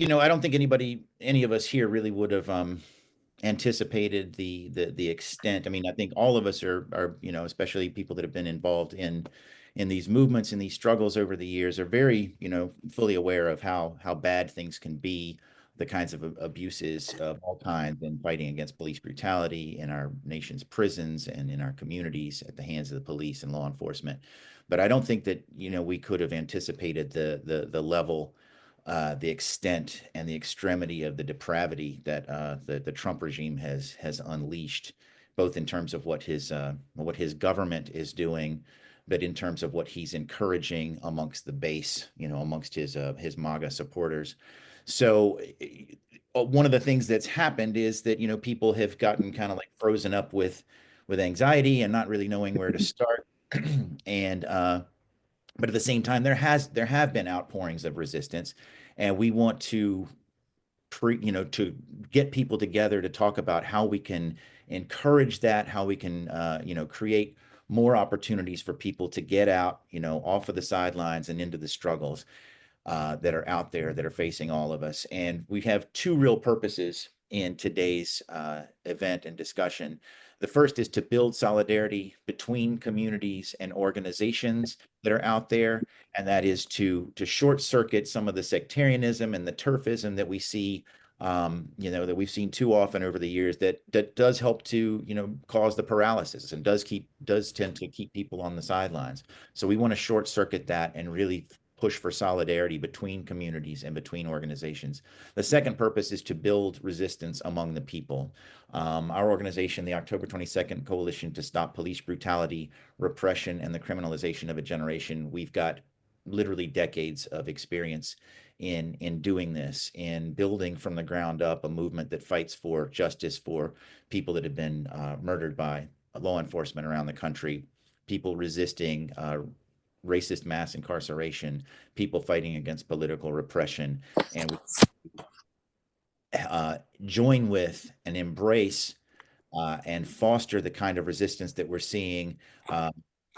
I don't think any of us here really would have anticipated the extent. I mean, I think all of us are, especially people that have been involved in these movements and these struggles over the years are very, fully aware of how bad things can be, the kinds of abuses of all kinds and fighting against police brutality in our nation's prisons and in our communities at the hands of the police and law enforcement. But I don't think that, we could have anticipated the level, the extent and the extremity of the depravity that the Trump regime has unleashed, both in terms of what his government is doing, but in terms of what he's encouraging amongst the base, amongst his MAGA supporters. So one of the things that's happened is that people have gotten kind of like frozen up with anxiety and not really knowing where to start, and but at the same time, there have been outpourings of resistance, and we want to to get people together to talk about how we can encourage that, how we can create more opportunities for people to get out, off of the sidelines and into the struggles that are out there that are facing all of us. And we have two real purposes in today's event and discussion. The first is to build solidarity between communities and organizations that are out there, and that is to short circuit some of the sectarianism and the turfism that we see, that we've seen too often over the years. That does help to cause the paralysis and does tend to keep people on the sidelines. So we want to short circuit that and really push for solidarity between communities and between organizations. The second purpose is to build resistance among the people. Our organization, the October 22nd Coalition to Stop Police Brutality, Repression, and the Criminalization of a Generation, we've got literally decades of experience in doing this, in building from the ground up a movement that fights for justice for people that have been murdered by law enforcement around the country, people resisting racist mass incarceration, people fighting against political repression, and we join with and embrace and foster the kind of resistance that we're seeing.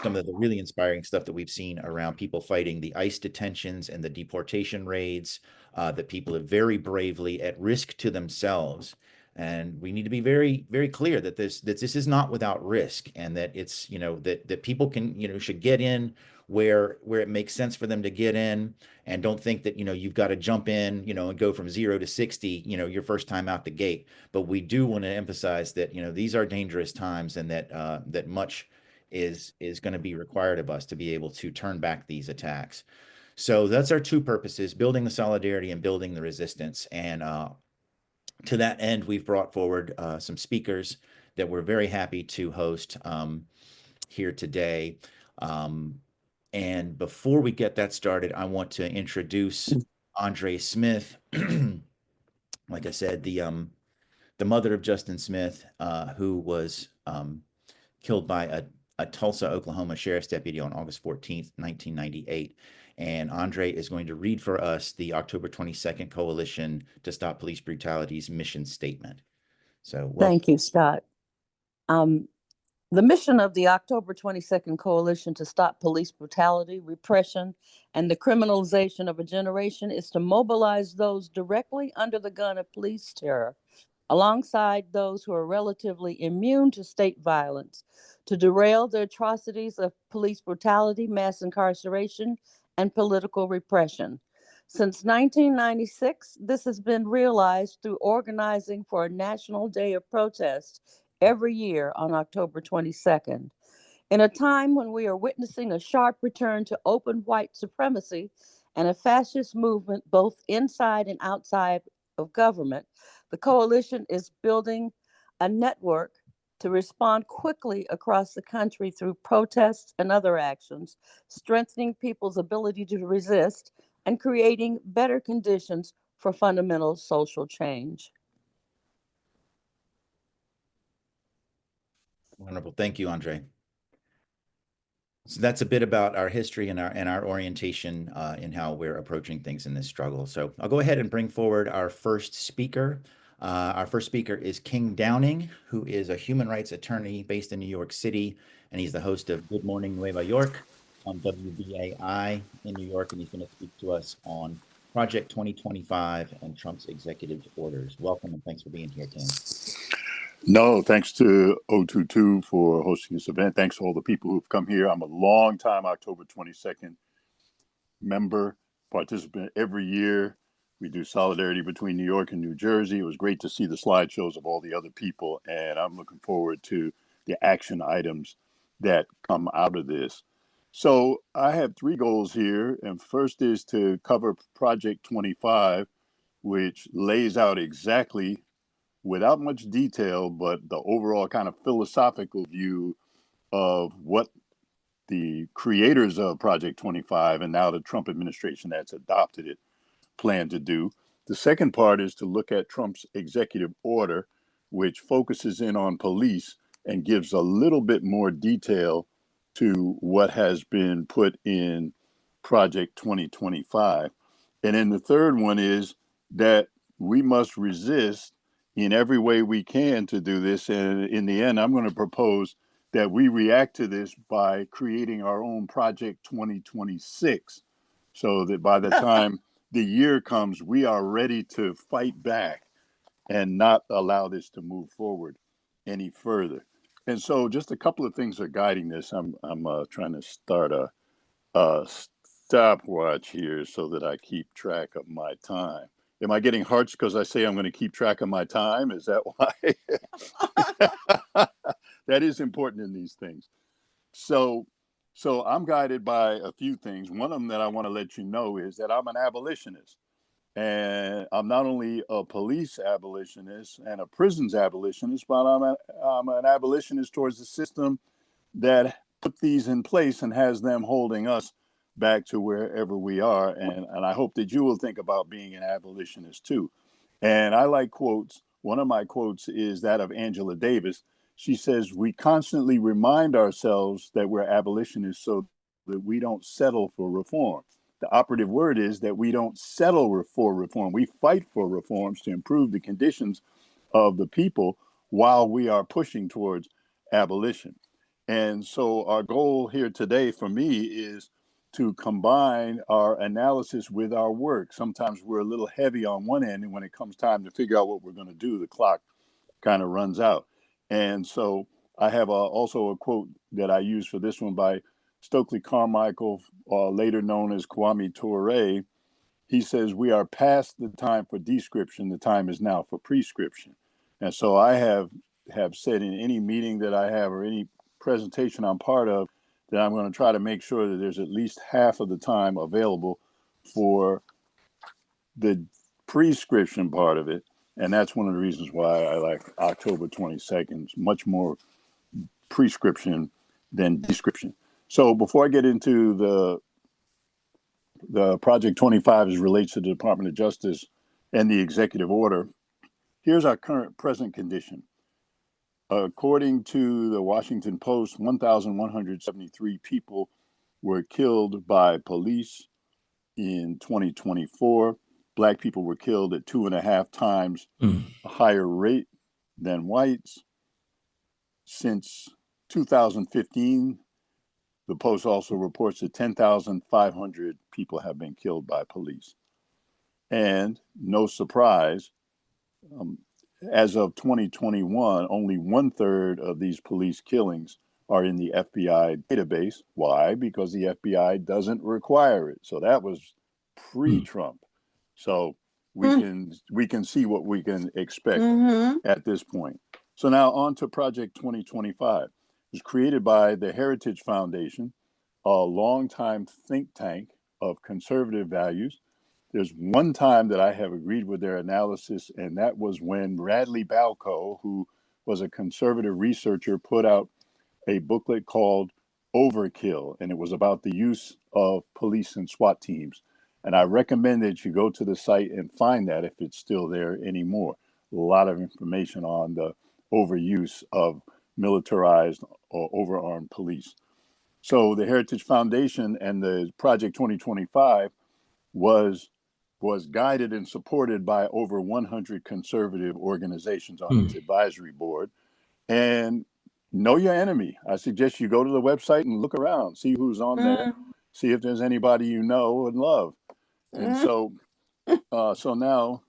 Some of the really inspiring stuff that we've seen around people fighting the ICE detentions and the deportation raids, that people are very bravely at risk to themselves. And we need to be very, very clear that this is not without risk, and that it's, that people can, should get in where it makes sense for them to get in, and don't think that, you've got to jump in, and go from 0 to 60, your first time out the gate. But we do want to emphasize that, these are dangerous times, and that much is going to be required of us to be able to turn back these attacks. So that's our two purposes: building the solidarity and building the resistance. And to that end, we've brought forward some speakers that we're very happy to host here today. And before we get that started, I want to introduce Andre Smith. Like I said, the mother of Justin Smith, who was killed by a Tulsa, Oklahoma sheriff's deputy on August 14th, 1998. And Andre is going to read for us the October 22nd Coalition to Stop Police Brutality's mission statement. So welcome. Thank you, Scott. The mission of the October 22nd Coalition to Stop Police Brutality, Repression, and the Criminalization of a Generation is to mobilize those directly under the gun of police terror, alongside those who are relatively immune to state violence, to derail the atrocities of police brutality, mass incarceration, and political repression. Since 1996, this has been realized through organizing for a National Day of Protest every year on October 22nd. In a time when we are witnessing a sharp return to open white supremacy and a fascist movement both inside and outside of government, the coalition is building a network to respond quickly across the country through protests and other actions, strengthening people's ability to resist and creating better conditions for fundamental social change. Wonderful. Thank you, Andre. So that's a bit about our history and our orientation in how we're approaching things in this struggle. So I'll go ahead and bring forward our first speaker. Our first speaker is King Downing, who is a human rights attorney based in New York City, and he's the host of Good Morning Nueva York on WBAI in New York, and he's going to speak to us on Project 2025 and Trump's executive orders. Welcome and thanks for being here, Tim. No, thanks to 022 for hosting this event. Thanks to all the people who've come here. I'm a long-time October 22nd member, participant every year. We do solidarity between New York and New Jersey. It was great to see the slideshows of all the other people, and I'm looking forward to the action items that come out of this. So I have three goals here, and first is to cover Project 25, which lays out exactly, without much detail, but the overall kind of philosophical view of what the creators of Project 25 and now the Trump administration that's adopted it plan to do. The second part is to look at Trump's executive order, which focuses in on police and gives a little bit more detail to what has been put in Project 2025. And then the third one is that we must resist in every way we can to do this. And in the end, I'm going to propose that we react to this by creating our own Project 2026, so that by the time the year comes, we are ready to fight back and not allow this to move forward any further. And so just a couple of things are guiding this. I'm trying to start a stopwatch here so that I keep track of my time. Am I getting hearts because I say I'm going to keep track of my time? Is that why? That is important in these things. So I'm guided by a few things. One of them that I want to let you know is that I'm an abolitionist. And I'm not only a police abolitionist and a prisons abolitionist, but I'm an abolitionist towards the system that put these in place and has them holding us back to wherever we are. And I hope that you will think about being an abolitionist too. And I like quotes. One of my quotes is that of Angela Davis. She says, "We constantly remind ourselves that we're abolitionists so that we don't settle for reform." The operative word is that we don't settle for reform. We fight for reforms to improve the conditions of the people while we are pushing towards abolition. And so our goal here today for me is to combine our analysis with our work. Sometimes we're a little heavy on one end, and when it comes time to figure out what we're going to do, the clock kind of runs out. And so I have also a quote that I use for this one by Stokely Carmichael, later known as Kwame Ture. He says, "We are past the time for description. The time is now for prescription." And so I have said in any meeting that I have or any presentation I'm part of that I'm going to try to make sure that there's at least half of the time available for the prescription part of it. And that's one of the reasons why I like October 22nd, much more prescription than description. So before I get into the Project 25 as relates to the Department of Justice and the executive order, here's our current present condition. According to the Washington Post, 1,173 people were killed by police in 2024. Black people were killed at 2.5 times a higher rate than whites. Since 2015, the Post also reports that 10,500 people have been killed by police. And no surprise, as of 2021, only 1/3 of these police killings are in the FBI database. Why? Because the FBI doesn't require it. So that was pre-Trump. So we can see what we can expect at this point. So now on to Project 2025. It was created by the Heritage Foundation, a longtime think tank of conservative values. There's one time that I have agreed with their analysis, and that was when Radley Balco, who was a conservative researcher, put out a booklet called Overkill, and it was about the use of police and SWAT teams. And I recommend that you go to the site and find that if it's still there anymore. A lot of information on the overuse of militarized or overarmed police. So the Heritage Foundation and the Project 2025 was guided and supported by over 100 conservative organizations on its advisory board. And know your enemy. I suggest you go to the website and look around, see who's on there, see if there's anybody you know and love. And so So now,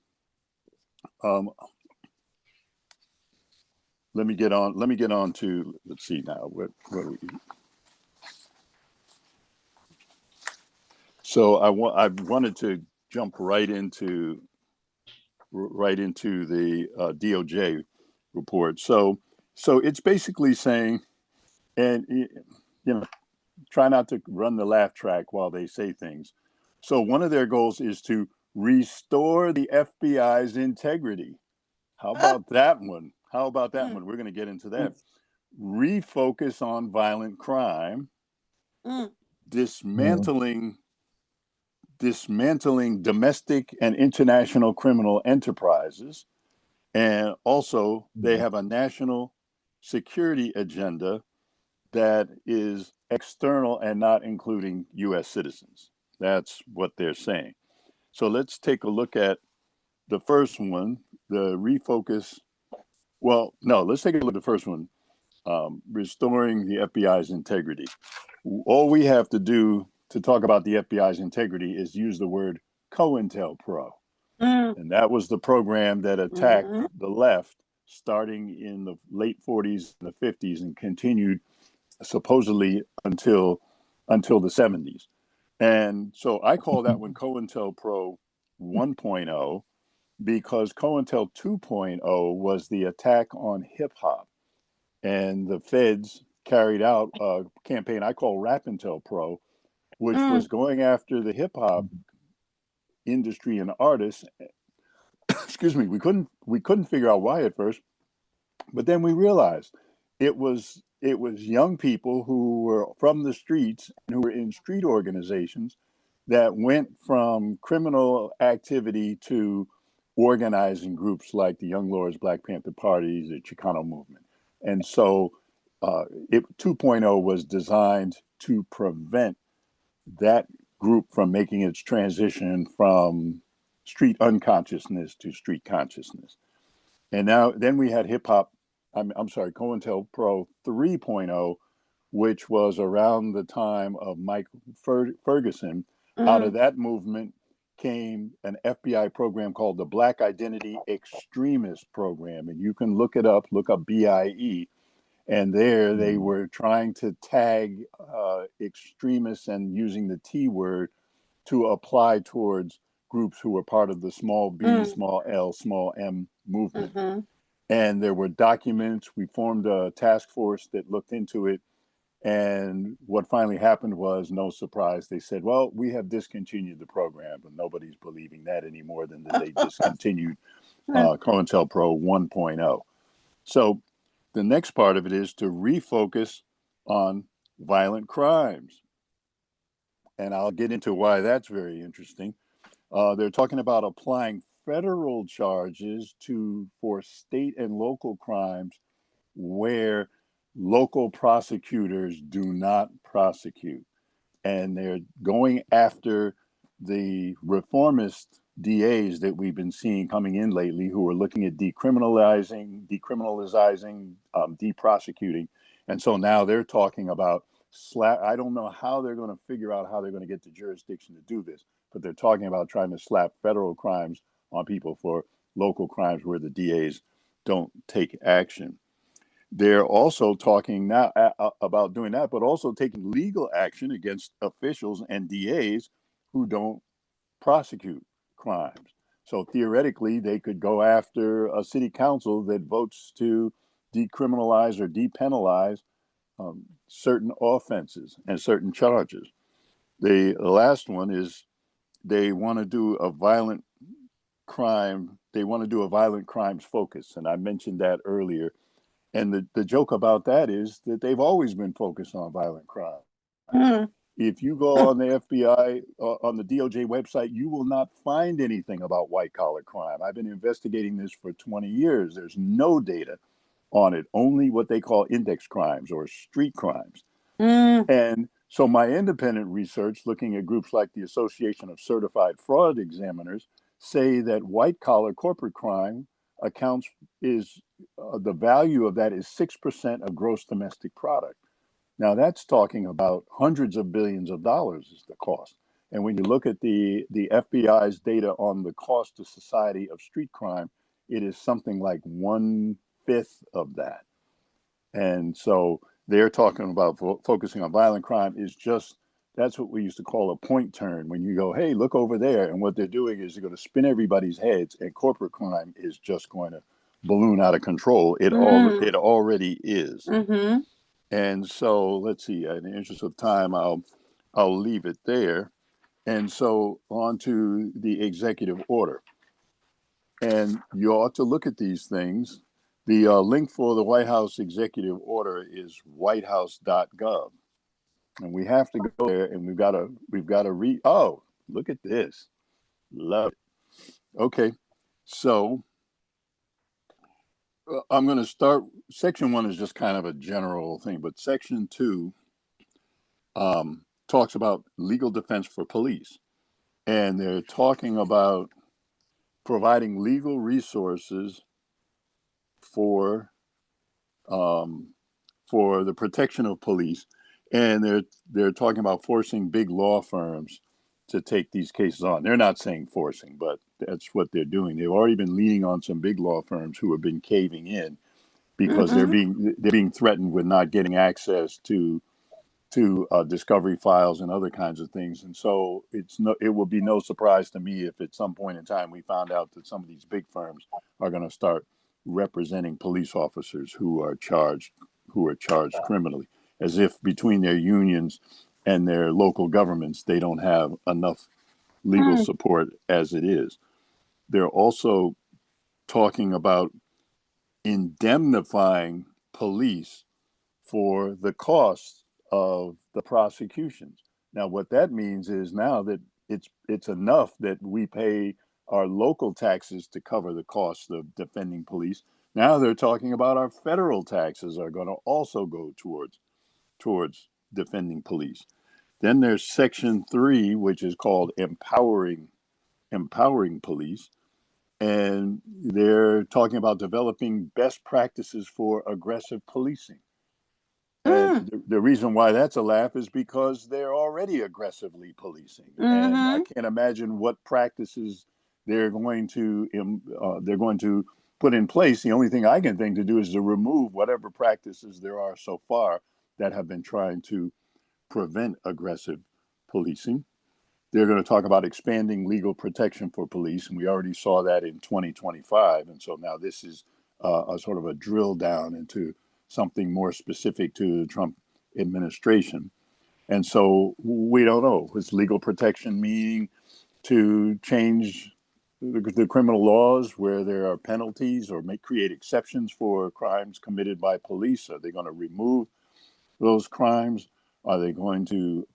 let me get on to, let's see now, what are we? So I wanted to jump right into the DOJ report. So it's basically saying, and try not to run the laugh track while they say things. So one of their goals is to restore the FBI's integrity. How about that one? How about that one? We're going to get into that. Refocus on violent crime, dismantling domestic and international criminal enterprises, and also they have a national security agenda that is external and not including U.S. citizens. That's what they're saying. So let's take a look at the first one, the refocus. Well, no, let's take a look at the first one, restoring the FBI's integrity. All we have to do to talk about the FBI's integrity is use the word COINTELPRO. And that was the program that attacked the left starting in the late 40s and the 50s and continued supposedly until the 70s. And so I call that one COINTELPRO 1.0 because COINTEL 2.0 was the attack on hip hop. And the feds carried out a campaign I call RAPINTELPRO, which was going after the hip hop industry and artists. Excuse me, we couldn't figure out why at first, but then we realized it was young people who were from the streets and who were in street organizations that went from criminal activity to organizing groups like the Young Lords, Black Panther Party, the Chicano movement. And so 2.0 was designed to prevent that group from making its transition from street unconsciousness to street consciousness. And then we had hip hop, I'm sorry, COINTELPRO 3.0, which was around the time of Mike Ferguson. Out of that movement came an FBI program called the Black Identity Extremist Program. And you can look up BIE. And there they were trying to tag extremists and using the T word to apply towards groups who were part of the small b, small l, small m movement. And there were documents. We formed a task force that looked into it. And what finally happened was, no surprise, they said, well, we have discontinued the program, but nobody's believing that anymore than that they discontinued COINTELPRO 1.0. So the next part of it is to refocus on violent crimes. And I'll get into why that's very interesting. They're talking about applying federal charges for state and local crimes where local prosecutors do not prosecute. And they're going after the reformist DAs that we've been seeing coming in lately who are looking at decriminalizing, deprosecuting. And so now they're talking about I don't know how they're going to figure out how they're going to get the jurisdiction to do this, but they're talking about trying to slap federal crimes on people for local crimes where the DAs don't take action. They're also talking now about doing that, but also taking legal action against officials and DAs who don't prosecute crimes. So theoretically, they could go after a city council that votes to decriminalize or depenalize certain offenses and certain charges. The last one is they want to do a violent crime. They want to do a violent crimes focus. And I mentioned that earlier. And the joke about that is that they've always been focused on violent crime. If you go on the FBI, on the DOJ website, you will not find anything about white collar crime. I've been investigating this for 20 years. There's no data on it, only what they call index crimes or street crimes. And so my independent research, looking at groups like the Association of Certified Fraud Examiners, say that white collar corporate crime accounts is the value of that is 6% of gross domestic product. Now that's talking about hundreds of billions of dollars is the cost. And when you look at the FBI's data on the cost to society of street crime, it is something like 1/5 of that. And so they're talking about focusing on violent crime is just, that's what we used to call a point turn. When you go, hey, look over there. And what they're doing is they're going to spin everybody's heads, and corporate crime is just going to balloon out of control. It already is. Mm-hmm. And so let's see, in the interest of time, I'll leave it there. And so on to the executive order. And you ought to look at these things. The link for the White House executive order is whitehouse.gov. And we have to go there, and we've got to read. Oh, look at this. Love it. Okay. So I'm going to start. Section 1 is just kind of a general thing, but Section 2 talks about legal defense for police. And they're talking about providing legal resources for the protection of police, and they're talking about forcing big law firms to take these cases on. They're not saying forcing, but that's what they're doing. They've already been leaning on some big law firms who have been caving in because they're being threatened with not getting access to discovery files and other kinds of things. And so it will be no surprise to me if at some point in time we found out that some of these big firms are going to start representing police officers who are charged criminally, as if between their unions and their local governments they don't have enough legal support as it is. They're also talking about indemnifying police for the costs of the prosecutions. Now, what that means is now that it's enough that we pay our local taxes to cover the costs of defending police. Now they're talking about our federal taxes are going to also go towards defending police. Then there's Section 3, which is called empowering police. And they're talking about developing best practices for aggressive policing. And the reason why that's a laugh is because they're already aggressively policing, and I can't imagine what practices they're going to put in place. The only thing I can think to do is to remove whatever practices there are so far that have been trying to prevent aggressive policing. They're going to talk about expanding legal protection for police, and we already saw that in 2025. And so now this is a sort of a drill down into something more specific to the Trump administration. And so we don't know. Is legal protection meaning to change the criminal laws where there are penalties, or create exceptions for crimes committed by police? Are they going to remove those crimes? Are they going to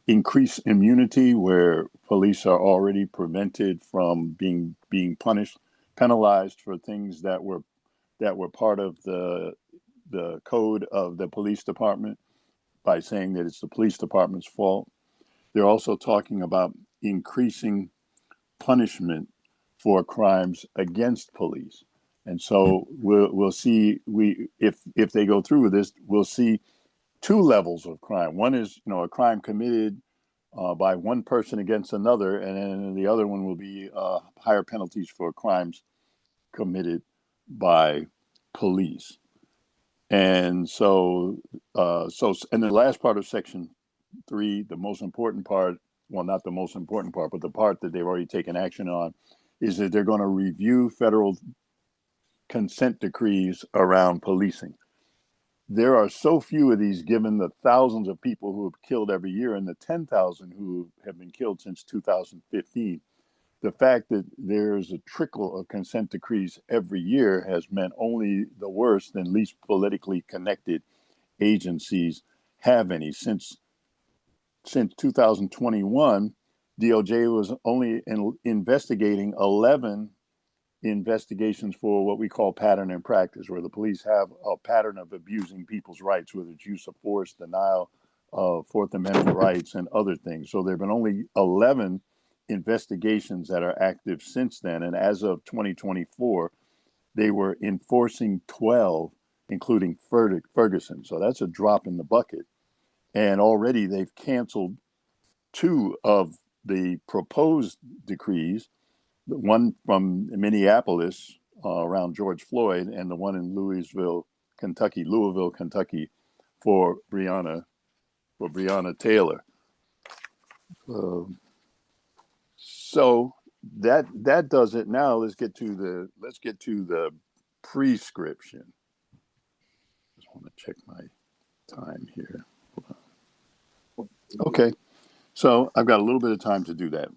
increase immunity where police are already prevented from being penalized for things that were part of the code of the police department, by saying that it's the police department's fault? They're also talking about increasing punishment for crimes against police. And so we'll see, if they go through with this, we'll see two levels of crime. One is, a crime committed by one person against another, and then the other one will be higher penalties for crimes committed by police. And so and the last part of Section 3, the most important part, well, not the most important part, but the part that they've already taken action on, is that they're going to review federal consent decrees around policing. There are so few of these, given the thousands of people who have killed every year and the 10,000 who have been killed since 2015. The fact that there's a trickle of consent decrees every year has meant only the worst and least politically connected agencies have any. Since 2021, DOJ was only investigating 11 investigations for what we call pattern and practice, where the police have a pattern of abusing people's rights, whether it's use of force, denial of Fourth Amendment rights, and other things. So there have been only 11 investigations that are active since then. And as of 2024, they were enforcing 12, including Ferguson. So that's a drop in the bucket. And already they've canceled two of the proposed decrees, the one from Minneapolis around George Floyd, and the one in Louisville, Kentucky, for Breonna Taylor. So that does it. Now let's get to the prescription. Just want to check my time here. Okay, so I've got a little bit of time to do that.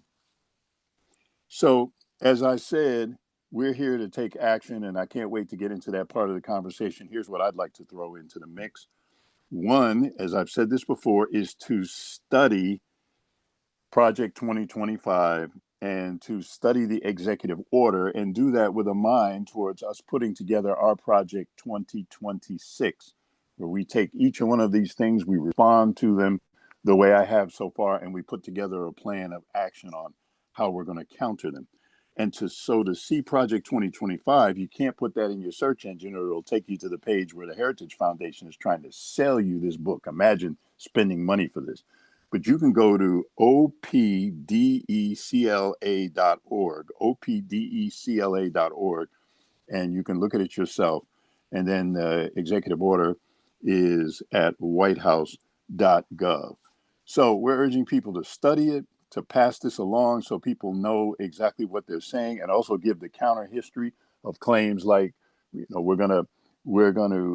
So as I said, we're here to take action, and I can't wait to get into that part of the conversation. Here's what I'd like to throw into the mix. One, as I've said this before, is to study Project 2025 and to study the executive order, and do that with a mind towards us putting together our Project 2026, where we take each one of these things, we respond to them the way I have so far, and we put together a plan of action on how we're going to counter them. And to see Project 2025, you can't put that in your search engine, or it'll take you to the page where the Heritage Foundation is trying to sell you this book. Imagine spending money for this. But you can go to opdecla.org, opdecla.org, and you can look at it yourself. And then the executive order is at whitehouse.gov. So we're urging people to study it, to pass this along so people know exactly what they're saying, and also give the counter history of claims like, we're gonna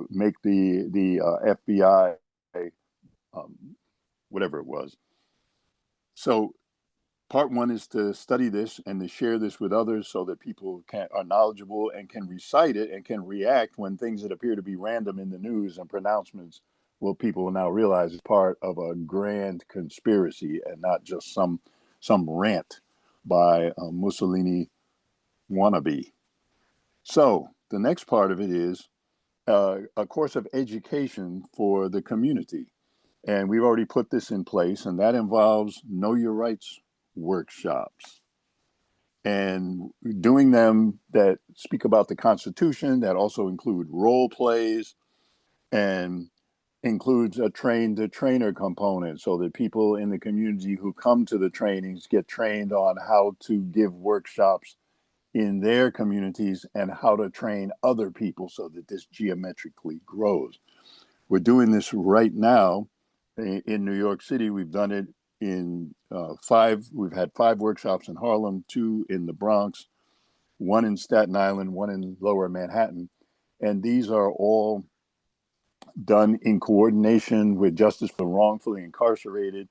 make the FBI, whatever it was. So part one is to study this and to share this with others so that people are knowledgeable and can recite it and can react when things that appear to be random in the news and pronouncements, well, people will now realize is part of a grand conspiracy and not just some rant by a Mussolini wannabe. So the next part of it is a course of education for the community. And we've already put this in place, and that involves Know Your Rights workshops. And doing them that speak about the Constitution, that also include role plays, and includes a train-the-trainer component so that people in the community who come to the trainings get trained on how to give workshops in their communities and how to train other people so that this geometrically grows. We're doing this right now in New York City. We've done it in we've had 5 workshops in Harlem, 2 in the Bronx, 1 in Staten Island, 1 in Lower Manhattan. And these are all done in coordination with Justice for the Wrongfully Incarcerated,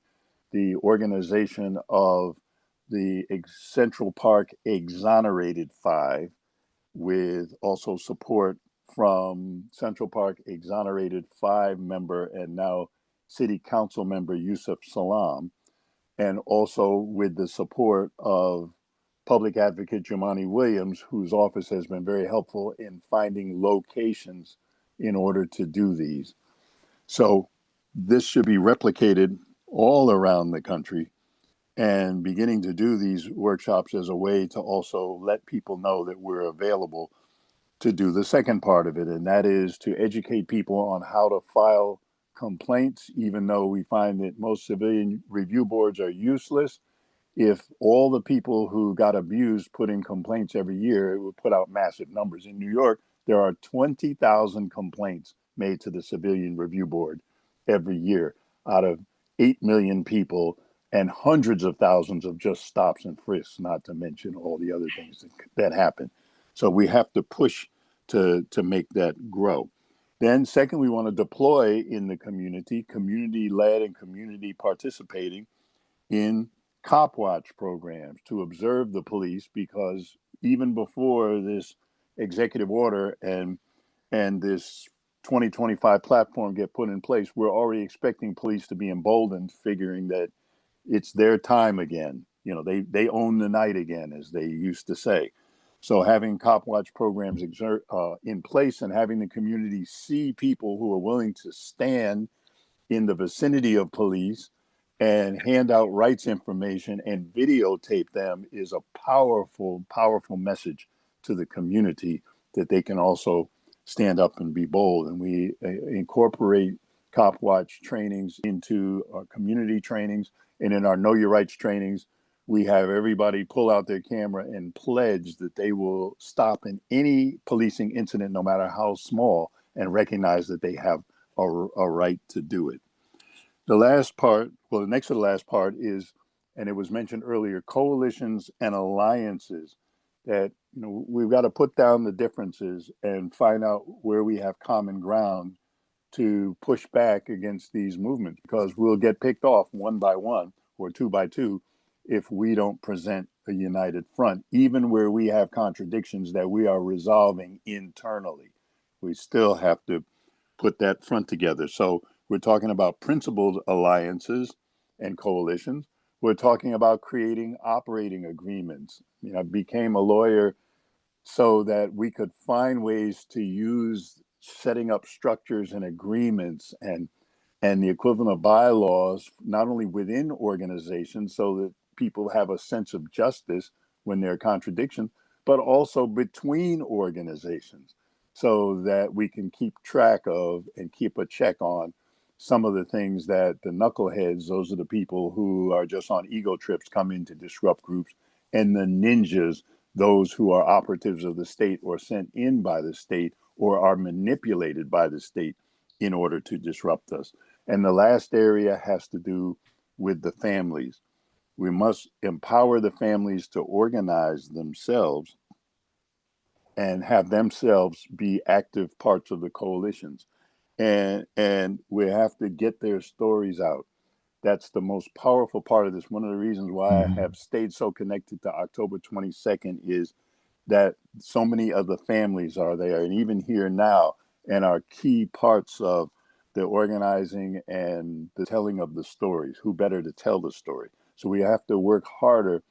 the organization of the Central Park Exonerated 5, with also support from Central Park Exonerated 5 member and now City Council member Yusuf Salam, and also with the support of Public Advocate Jumaane Williams, whose office has been very helpful in finding locations in order to do these. So this should be replicated all around the country, and beginning to do these workshops as a way to also let people know that we're available to do the second part of it, and that is to educate people on how to file complaints, even though we find that most civilian review boards are useless. If all the people who got abused put in complaints every year, it would put out massive numbers. In New York, there are 20,000 complaints made to the Civilian Review Board every year out of 8 million people, and hundreds of thousands of just stops and frisks, not to mention all the other things that happen. So we have to push to make that grow. Then second, we want to deploy in the community-led and community participating in cop watch programs to observe the police, because even before this executive order and this 2025 platform get put in place, we're already expecting police to be emboldened, figuring that it's their time again. They own the night again, as they used to say. So having cop watch programs in place and having the community see people who are willing to stand in the vicinity of police and hand out rights information and videotape them is a powerful, powerful message to the community that they can also stand up and be bold. And we incorporate cop watch trainings into our community trainings, And in our Know Your Rights trainings, we have everybody pull out their camera and pledge that they will stop in any policing incident, no matter how small, and recognize that they have a right to do it. The last part, well, the next to the last part is, and it was mentioned earlier, coalitions and alliances. That, you know, we've got to put down the differences and find out where we have common ground to push back against these movements, because we'll get picked off one by one or two by two if we don't present a united front, even where we have contradictions that we are resolving internally. We still have to put that front together. So we're talking about principled alliances and coalitions. We're talking about creating operating agreements. You know, I became a lawyer so that we could find ways to use setting up structures and agreements and the equivalent of bylaws, not only within organizations so that people have a sense of justice when there are contradictions, but also between organizations so that we can keep track of and keep a check on some of the things that the knuckleheads, those are the people who are just on ego trips, come in to disrupt groups, and the ninjas, those who are operatives of the state or sent in by the state or are manipulated by the state in order to disrupt us. And the last area has to do with the families. We must empower the families to organize themselves and have themselves be active parts of the coalitions. And we have to get their stories out. That's the most powerful part of this. One of the reasons why I have stayed so connected to October 22nd is that so many of the families are there, and even here now, and are key parts of the organizing and the telling of the stories. Who better to tell the story? So we have to work harder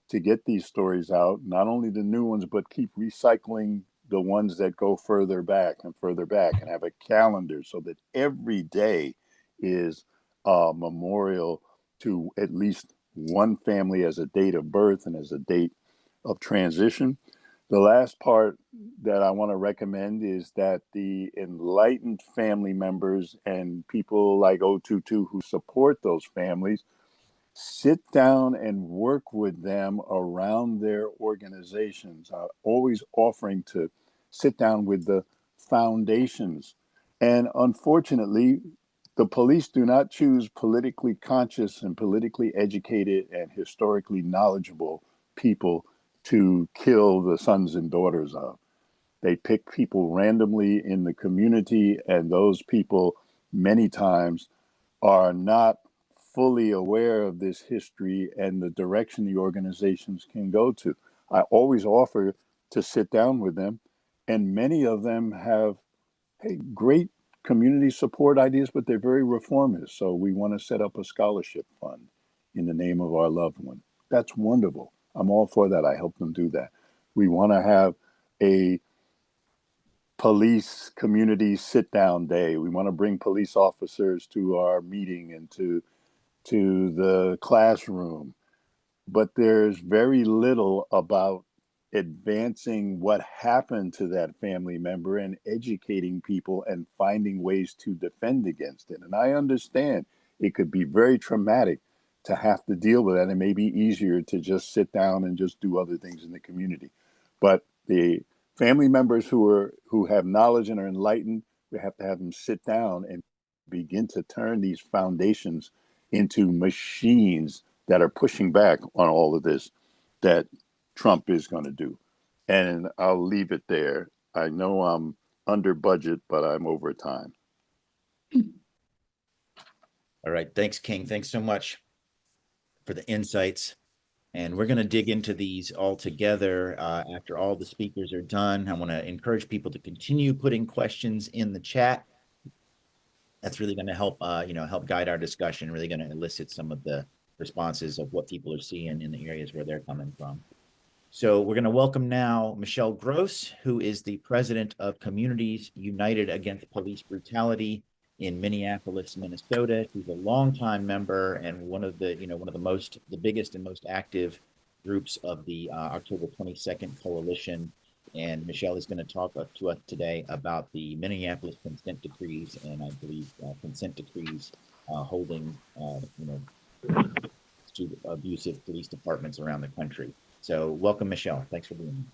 to get these stories out, not only the new ones, but keep recycling the ones that go further back and have a calendar so that every day is a memorial to at least one family as a date of birth and as a date of transition. The last part that I want to recommend is that the enlightened family members and people like 022 who support those families sit down and work with them around their organizations, always offering to sit down with the foundations. And unfortunately, the police do not choose politically conscious and politically educated and historically knowledgeable people to kill the sons and daughters of. They pick people randomly in the community, and those people many times are not fully aware of this history and the direction the organizations can go to. I always offer to sit down with them, and many of them have, hey, great community support ideas, but they're very reformist. So we want to set up a scholarship fund in the name of our loved one. That's wonderful. I'm all for that. I help them do that. We want to have a police community sit down day. We want to bring police officers to our meeting and to the classroom, but there's very little about advancing what happened to that family member and educating people and finding ways to defend against it. And I understand it could be very traumatic to have to deal with that. It may be easier to just sit down and just do other things in the community. But the family members who have knowledge and are enlightened, we have to have them sit down and begin to turn these foundations into machines that are pushing back on all of this that Trump is going to do. And I'll leave it there. I know I'm under budget, but I'm over time. All right. Thanks, King. Thanks so much for the insights. And we're going to dig into these all together after all the speakers are done. I want to encourage people to continue putting questions in the chat. That's really going to help, help guide our discussion, really going to elicit some of the responses of what people are seeing in the areas where they're coming from. So we're going to welcome now Michelle Gross, who is the president of Communities United Against Police Brutality in Minneapolis, Minnesota. She's a longtime member and one of the biggest and most active groups of the October 22nd coalition. And Michelle is going to talk to us today about the Minneapolis consent decrees, and I believe consent decrees holding, to abusive police departments around the country. So welcome, Michelle. Thanks for being here.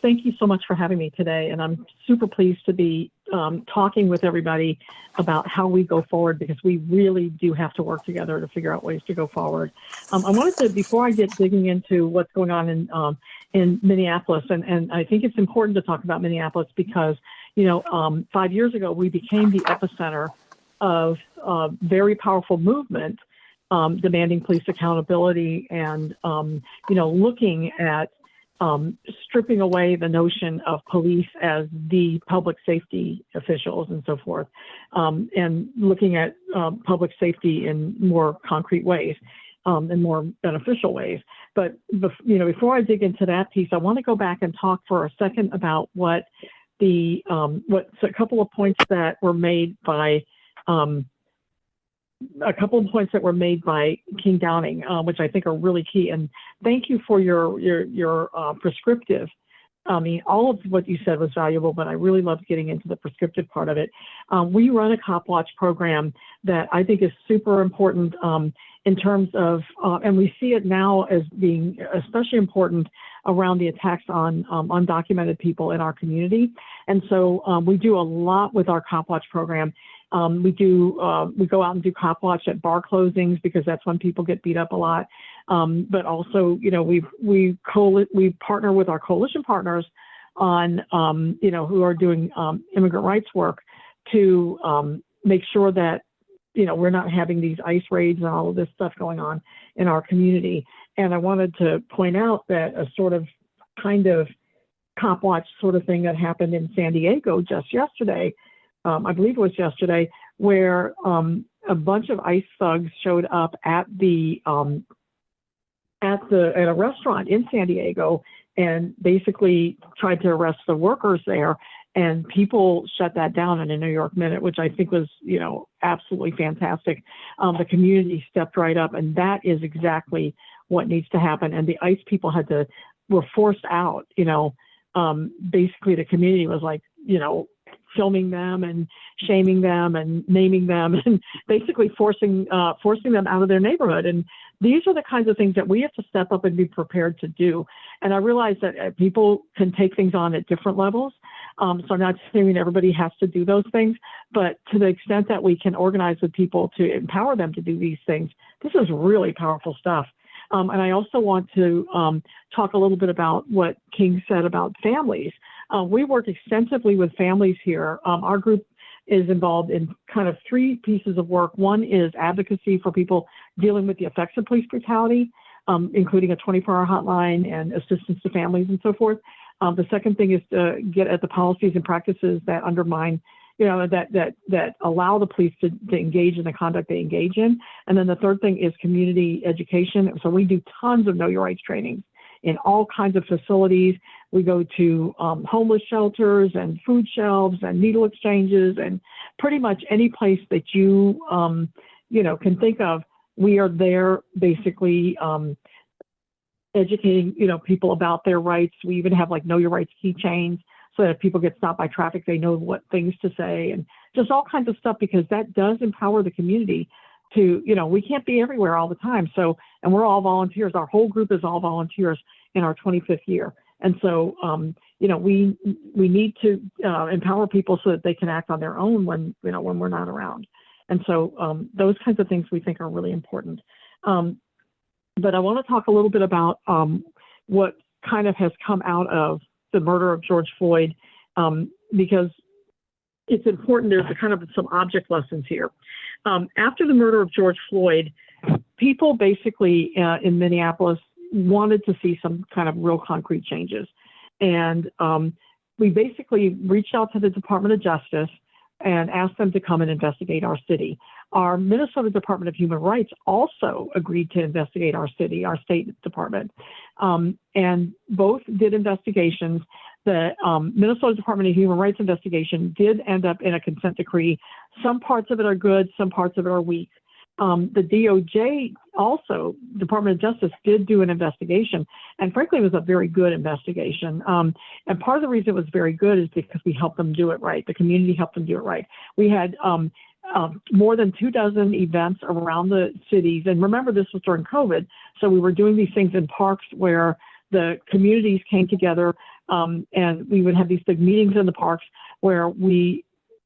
Thank you so much for having me today. And I'm super pleased to be talking with everybody about how we go forward, because we really do have to work together to figure out ways to go forward. I wanted to, before I get digging into what's going on in Minneapolis, and I think it's important to talk about Minneapolis because, 5 years ago, we became the epicenter of a very powerful movement demanding police accountability and, looking at stripping away the notion of police as the public safety officials and so forth, and looking at public safety in more concrete ways and more beneficial ways. But, before I dig into that piece, I want to go back and talk for a second about what's a couple of points that were made by King Downing, which I think are really key. And thank you for your prescriptive. I mean, all of what you said was valuable, but I really loved getting into the prescriptive part of it. We run a cop watch program that I think is super important in terms of, and we see it now as being especially important around the attacks on undocumented people in our community. And so we do a lot with our cop watch program. We go out and do cop watch at bar closings because that's when people get beat up a lot. But also, we partner with our coalition partners on, who are doing immigrant rights work to make sure that, we're not having these ICE raids and all of this stuff going on in our community. And I wanted to point out that a sort of kind of cop watch sort of thing that happened in San Diego just yesterday, I believe it was yesterday, where a bunch of ICE thugs showed up at a restaurant in San Diego and basically tried to arrest the workers there. And people shut that down in a New York minute, which I think was, absolutely fantastic. The community stepped right up, and that is exactly what needs to happen. And the ICE people were forced out. Basically the community was like, filming them and shaming them and naming them and basically forcing them out of their neighborhood. And these are the kinds of things that we have to step up and be prepared to do. And I realize that people can take things on at different levels. So I'm not saying everybody has to do those things, but to the extent that we can organize with people to empower them to do these things, this is really powerful stuff. And I also want to talk a little bit about what King said about families. We work extensively with families here. Our group is involved in kind of three pieces of work. One is advocacy for people dealing with the effects of police brutality, including a 24-hour hotline and assistance to families and so forth. The second thing is to get at the policies and practices that undermine, that allow the police to engage in the conduct they engage in. And then the third thing is community education. So we do tons of Know Your Rights trainings in all kinds of facilities. We go to homeless shelters and food shelves and needle exchanges and pretty much any place that you, can think of. We are there basically educating, people about their rights. We even have like Know Your Rights keychains so that if people get stopped by traffic, they know what things to say and just all kinds of stuff, because that does empower the community to, we can't be everywhere all the time. So, and we're all volunteers. Our whole group is all volunteers in our 25th year. And so, we need to empower people so that they can act on their own when we're not around. And so those kinds of things we think are really important. But I want to talk a little bit about what kind of has come out of the murder of George Floyd, because it's important. There's kind of some object lessons here. After the murder of George Floyd, people basically in Minneapolis wanted to see some kind of real concrete changes. And we basically reached out to the Department of Justice and asked them to come and investigate our city. Our Minnesota Department of Human Rights also agreed to investigate our city, our state department, and both did investigations. The Minnesota Department of Human Rights investigation did end up in a consent decree. Some parts of it are good, some parts of it are weak. The DOJ also, Department of Justice, did do an investigation, and frankly, it was a very good investigation. And part of the reason it was very good is because we helped them do it right. The community helped them do it right. We had more than 24 events around the cities. And remember, this was during COVID, so we were doing these things in parks where the communities came together, and we would have these big meetings in the parks where we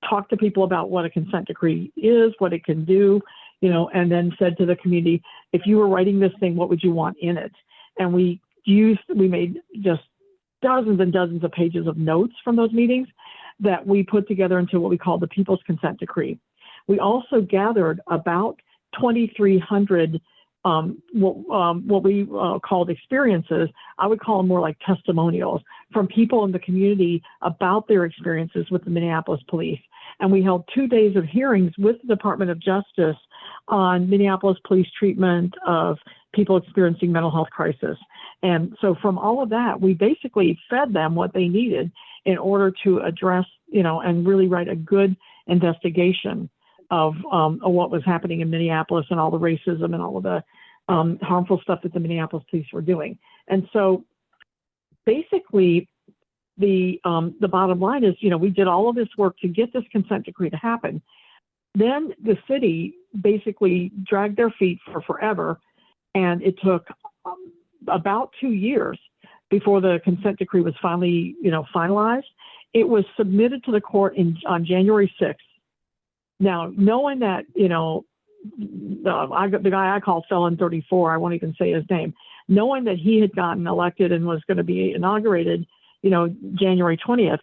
talked to people about what a consent decree is, what it can do, and then said to the community, if you were writing this thing, what would you want in it? And we made just dozens and dozens of pages of notes from those meetings that we put together into what we call the People's Consent Decree. We also gathered about 2,300 what we called experiences. I would call them more like testimonials from people in the community about their experiences with the Minneapolis police. And we held 2 days of hearings with the Department of Justice on Minneapolis police treatment of people experiencing mental health crisis. And so from all of that, we basically fed them what they needed in order to address, and really write a good investigation of what was happening in Minneapolis and all the racism and all of the harmful stuff that the Minneapolis police were doing. And so basically the bottom line is, we did all of this work to get this consent decree to happen. Then the city basically dragged their feet for forever. And it took about 2 years before the consent decree was finally, finalized. It was submitted to the court on January 6th. Now, knowing that, the guy I call Felon 34, I won't even say his name, knowing that he had gotten elected and was going to be inaugurated, January 20th,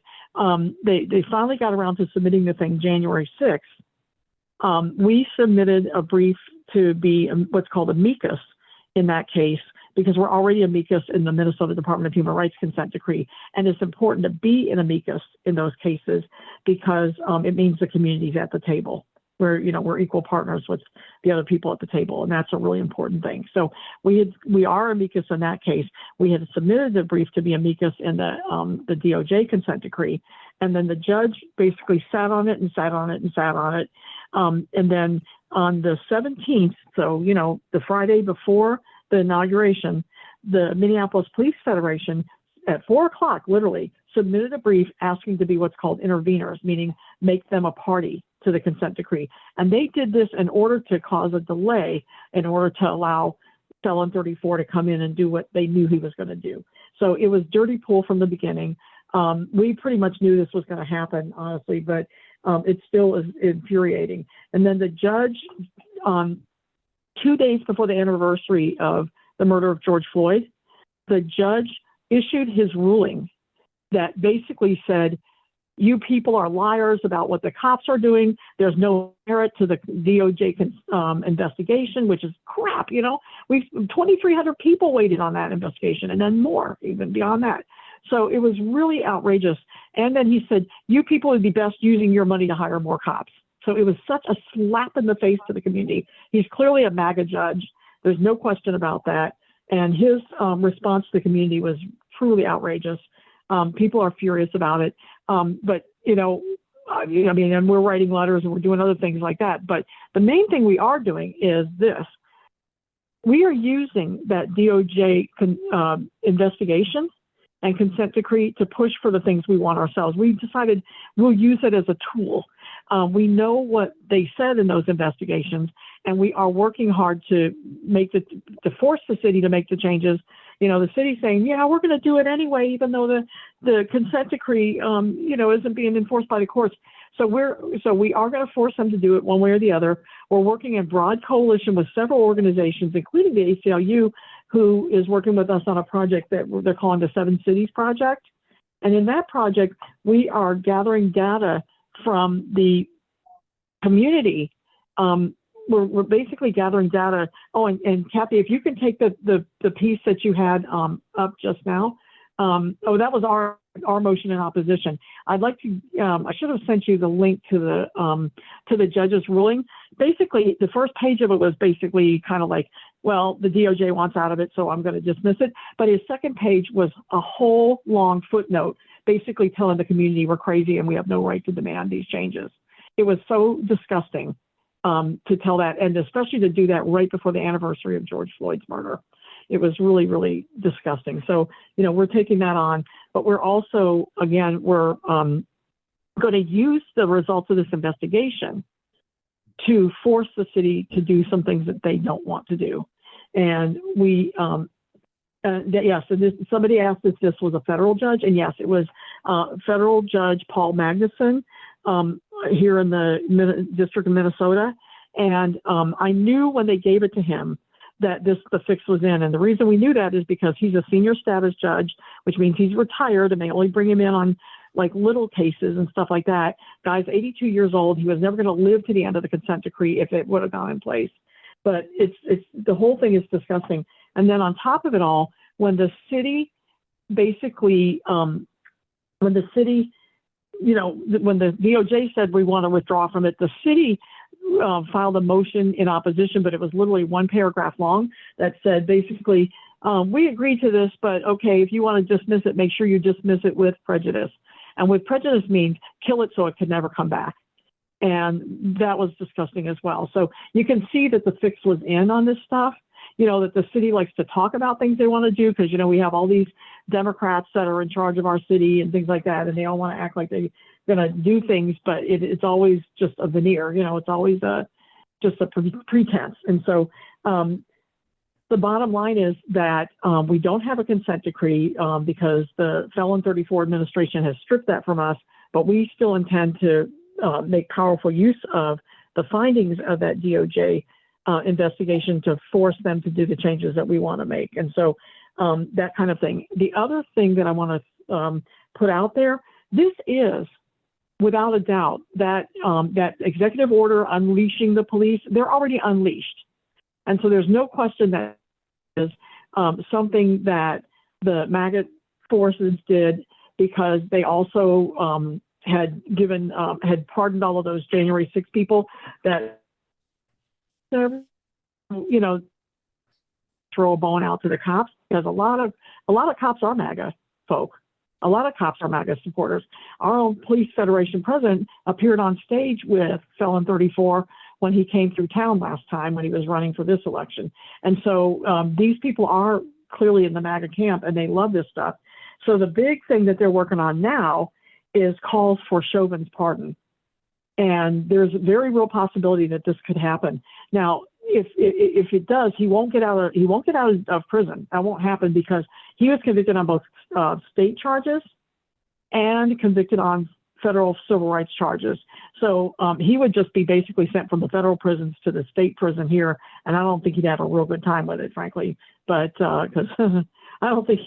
they finally got around to submitting the thing January 6th. We submitted a brief to be what's called amicus in that case, because we're already amicus in the Minnesota Department of Human Rights consent decree. And it's important to be an amicus in those cases because it means the community's at the table. We're equal partners with the other people at the table, and that's a really important thing. So we are amicus in that case. We had submitted the brief to be amicus in the DOJ consent decree, and then the judge basically sat on it and sat on it and sat on it. And then on the 17th, so the Friday before the inauguration, the Minneapolis Police Federation at 4 o'clock, literally, submitted a brief asking to be what's called interveners, meaning make them a party to the consent decree. And they did this in order to cause a delay, in order to allow Felon 34 to come in and do what they knew he was going to do. So it was dirty pool from the beginning. We pretty much knew this was going to happen, honestly, but it still is infuriating. And then the judge, 2 days before the anniversary of the murder of George Floyd, the judge issued his ruling that basically said, you people are liars about what the cops are doing. There's no merit to the DOJ investigation, which is crap. We've 2,300 people waited on that investigation, and then more, even beyond that. So it was really outrageous. And then he said, you people would be best using your money to hire more cops. So it was such a slap in the face to the community. He's clearly a MAGA judge. There's no question about that. And his response to the community was truly outrageous. People are furious about it. But, and we're writing letters and we're doing other things like that. But the main thing we are doing is this. We are using that DOJ investigation and consent decree to push for the things we want ourselves. We decided we'll use it as a tool. We know what they said in those investigations, and we are working hard to force the city to make the changes. The city's saying, yeah, we're going to do it anyway, even though the consent decree, isn't being enforced by the courts. So we are going to force them to do it one way or the other. We're working in broad coalition with several organizations, including the ACLU, who is working with us on a project that they're calling the 7 Cities Project. And in that project, we are gathering data from the community. We're basically gathering data. Oh, and Kathy, if you can take the piece that you had up just now. That was our motion in opposition. I'd like to. I should have sent you the link to the judge's ruling. Basically, the first page of it was basically kind of like, well, the DOJ wants out of it, so I'm going to dismiss it. But his second page was a whole long footnote, basically telling the community we're crazy and we have no right to demand these changes. It was so disgusting to tell that, and especially to do that right before the anniversary of George Floyd's murder. It was really, really disgusting. So, we're taking that on, but we're also, again, we're going to use the results of this investigation to force the city to do some things that they don't want to do. And we, yes, so somebody asked if this was a federal judge, and yes, it was federal judge Paul Magnuson here in the District of Minnesota. And I knew when they gave it to him that the fix was in. And the reason we knew that is because he's a senior status judge, which means he's retired, and they only bring him in on like little cases and stuff like that. Guy's 82 years old. He was never going to live to the end of the consent decree if it would have gone in place. But it's the whole thing is disgusting. And then on top of it all, when the city basically, when the city, when the DOJ said we want to withdraw from it, the city filed a motion in opposition, but it was literally one paragraph long that said basically, we agree to this, but okay, if you want to dismiss it, make sure you dismiss it with prejudice. And with prejudice means kill it so it could never come back. And that was disgusting as well. So you can see that the fix was in on this stuff, that the city likes to talk about things they want to do because, we have all these Democrats that are in charge of our city and things like that, and they all want to act like they're going to do things, but it's always just a veneer, it's always just a pretense. And so the bottom line is that we don't have a consent decree because the Felon 34 administration has stripped that from us, but we still intend to make powerful use of the findings of that DOJ investigation to force them to do the changes that we want to make. And so that kind of thing. The other thing that I want to put out there, this is without a doubt that that executive order unleashing the police, they're already unleashed. And so there's no question that is something that the MAGA forces did because they also had pardoned all of those January 6 people that, throw a bone out to the cops, because a lot of cops are MAGA folk. A lot of cops are MAGA supporters. Our own police federation president appeared on stage with Felon 34 when he came through town last time when he was running for this election. And so these people are clearly in the MAGA camp and they love this stuff. So the big thing that they're working on now is calls for Chauvin's pardon. And there's a very real possibility that this could happen. Now, if it does, he won't get out of prison. That won't happen because he was convicted on both state charges and convicted on federal civil rights charges. So he would just be basically sent from the federal prisons to the state prison here, and I don't think he'd have a real good time with it, frankly. But because I don't think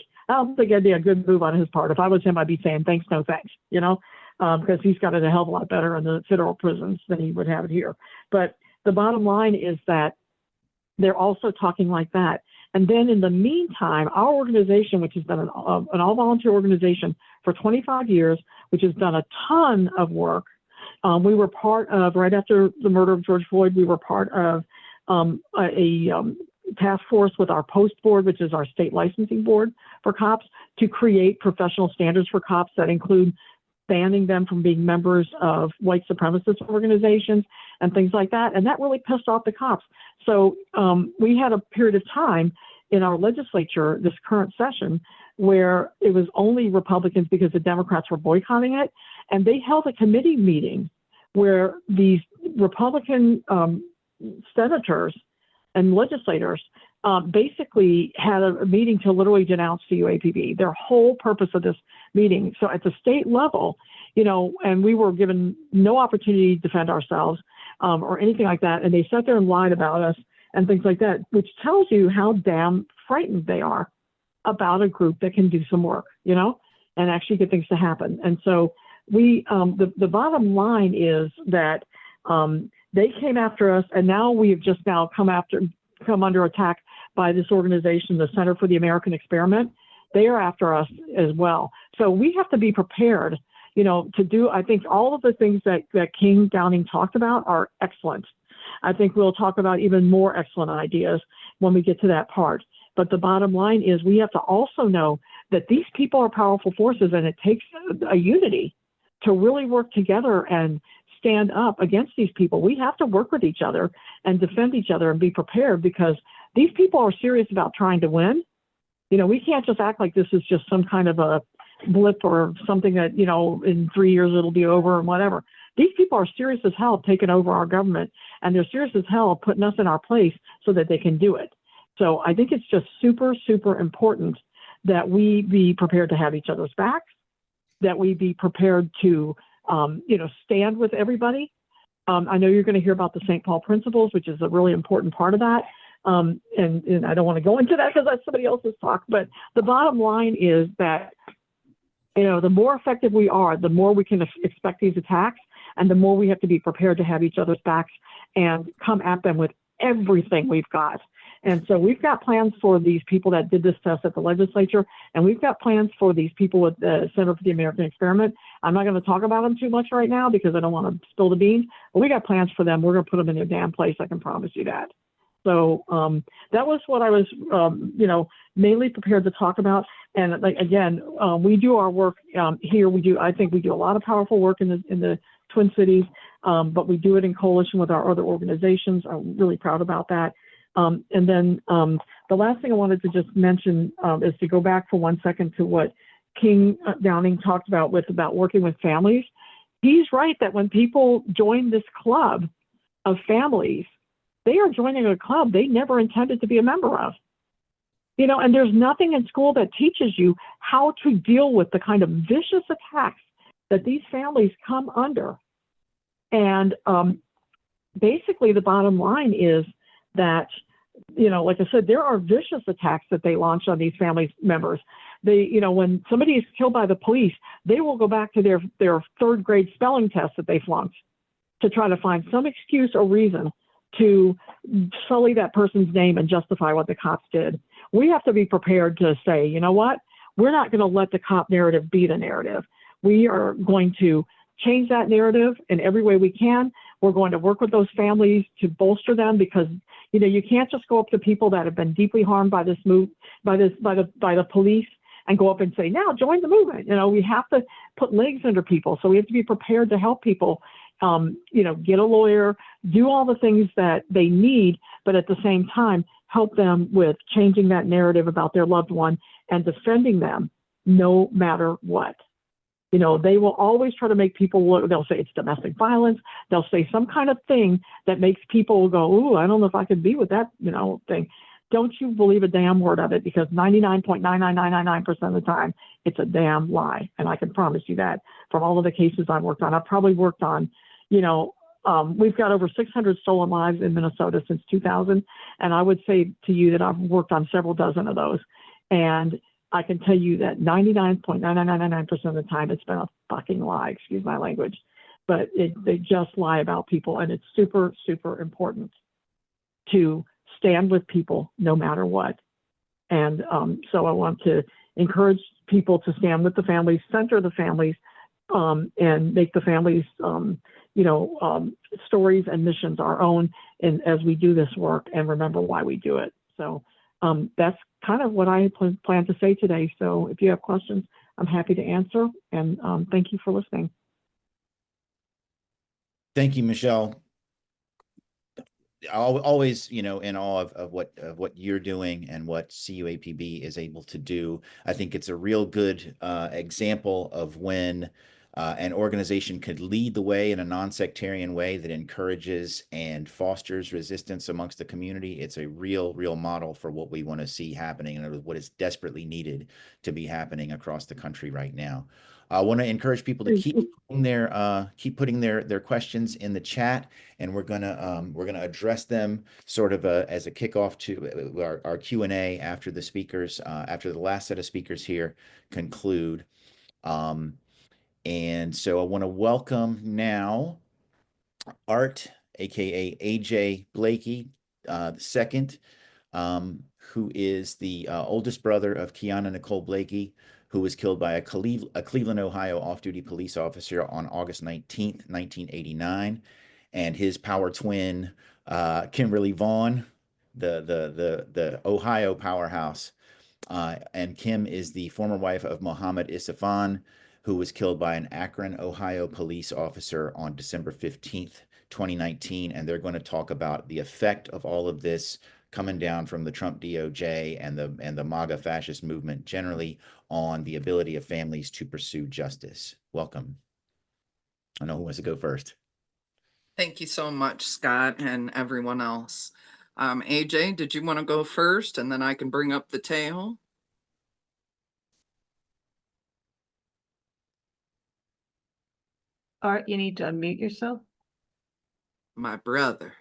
it'd be a good move on his part. If I was him, I'd be saying thanks, no thanks, because he's got it a hell of a lot better in the federal prisons than he would have it here. But the bottom line is that they're also talking like that. And then in the meantime, our organization, which has been an all-volunteer organization for 25 years, which has done a ton of work. We were part of, right after the murder of George Floyd, we were part of a task force with our post board, which is our state licensing board for cops, to create professional standards for cops that include banning them from being members of white supremacist organizations and things like that. And that really pissed off the cops. So we had a period of time in our legislature, this current session, where it was only Republicans because the Democrats were boycotting it. And they held a committee meeting where these Republican senators and legislators basically had a meeting to literally denounce the UAPB, their whole purpose of this meeting. So at the state level, and we were given no opportunity to defend ourselves or anything like that. And they sat there and lied about us and things like that, which tells you how damn frightened they are about a group that can do some work, and actually get things to happen. And so we, the bottom line is that they came after us, and now we have just now come under attack by this organization, the Center for the American Experiment. They are after us as well. So we have to be prepared, to do, I think all of the things that King Downing talked about are excellent. I think we'll talk about even more excellent ideas when we get to that part. But the bottom line is we have to also know that these people are powerful forces, and it takes a unity to really work together and stand up against these people. We have to work with each other and defend each other and be prepared, because these people are serious about trying to win. We can't just act like this is just some kind of a blip or something that, you know, in 3 years it'll be over and whatever. These people are serious as hell taking over our government, and they're serious as hell putting us in our place so that they can do it. So I think it's just super, super important that we be prepared to have each other's backs, that we be prepared to, you know, stand with everybody. I know you're going to hear about the St. Paul principles, which is a really important part of that. And I don't want to go into that because that's somebody else's talk. But the bottom line is that, you know, the more effective we are, the more we can expect these attacks, and the more we have to be prepared to have each other's backs and come at them with everything we've got. And so we've got plans for these people that did this to us at the legislature, and we've got plans for these people with the Center for the American Experiment. I'm not going to talk about them too much right now because I don't want to spill the beans, but we got plans for them. We're going to put them in their damn place. I can promise you that. So that was what I was, you know, mainly prepared to talk about. And like, again, we do our work here. I think we do a lot of powerful work in the Twin Cities, but we do it in coalition with our other organizations. I'm really proud about that. And then the last thing I wanted to just mention is to go back for 1 second to what King Downing talked about working with families. He's right that when people join this club of families, they are joining a club they never intended to be a member of. You know, and there's nothing in school that teaches you how to deal with the kind of vicious attacks that these families come under. And basically the bottom line is that, you know, like I said, there are vicious attacks that they launch on these family members. They, you know, when somebody is killed by the police, they will go back to their third grade spelling test that they flunked to try to find some excuse or reason to sully that person's name and justify what the cops did. We have to be prepared to say, you know what, we're not going to let the cop narrative be the narrative. We are going to change that narrative in every way we can. We're going to work with those families to bolster them, because, you know, you can't just go up to people that have been deeply harmed by this by the police and go up and say, now join the movement. You know, we have to put legs under people. So we have to be prepared to help people, you know, get a lawyer, do all the things that they need, but at the same time, help them with changing that narrative about their loved one and defending them no matter what. You know, they will always try to make people look, they'll say it's domestic violence. They'll say some kind of thing that makes people go, ooh, I don't know if I could be with that, you know, thing. Don't you believe a damn word of it, because 99.99999% of the time, it's a damn lie. And I can promise you that from all of the cases I've worked on. I've probably worked on, you know, we've got over 600 stolen lives in Minnesota since 2000. And I would say to you that I've worked on several dozen of those. And I can tell you that 99.9999% of the time, it's been a fucking lie, excuse my language. But they just lie about people. And it's super, super important to stand with people no matter what. And so I want to encourage people to stand with the families, center the families, and make the families, you know, stories and missions our own, and as we do this work, and remember why we do it. So that's kind of what I plan to say today. So if you have questions, I'm happy to answer. And thank you for listening. Thank you, Michelle. Always, you know, in awe of what you're doing and what CUAPB is able to do. I think it's a real good example of when an organization could lead the way in a non-sectarian way that encourages and fosters resistance amongst the community. It's a real model for what we want to see happening and what is desperately needed to be happening across the country right now. I want to encourage people to keep putting their questions in the chat, and we're gonna address them sort of as a kickoff to our Q&A after the speakers, after the last set of speakers here conclude. And so I want to welcome now Art, aka AJ Blakey, the second, who is the oldest brother of Kiana Nicole Blakey, who was killed by a Cleveland, Ohio off-duty police officer on August 19th, 1989, and his power twin, Kimberlee Vaughn, the Ohio powerhouse. And Kim is the former wife of Mohammad Isaifan, who was killed by an Akron, Ohio police officer on December 15th, 2019. And they're going to talk about the effect of all of this coming down from the Trump DOJ and the MAGA fascist movement generally on the ability of families to pursue justice. Welcome. I know who wants to go first. Thank you so much, Scott, and everyone else. AJ, did you want to go first, and then I can bring up the tale? Art, you need to unmute yourself. My brother.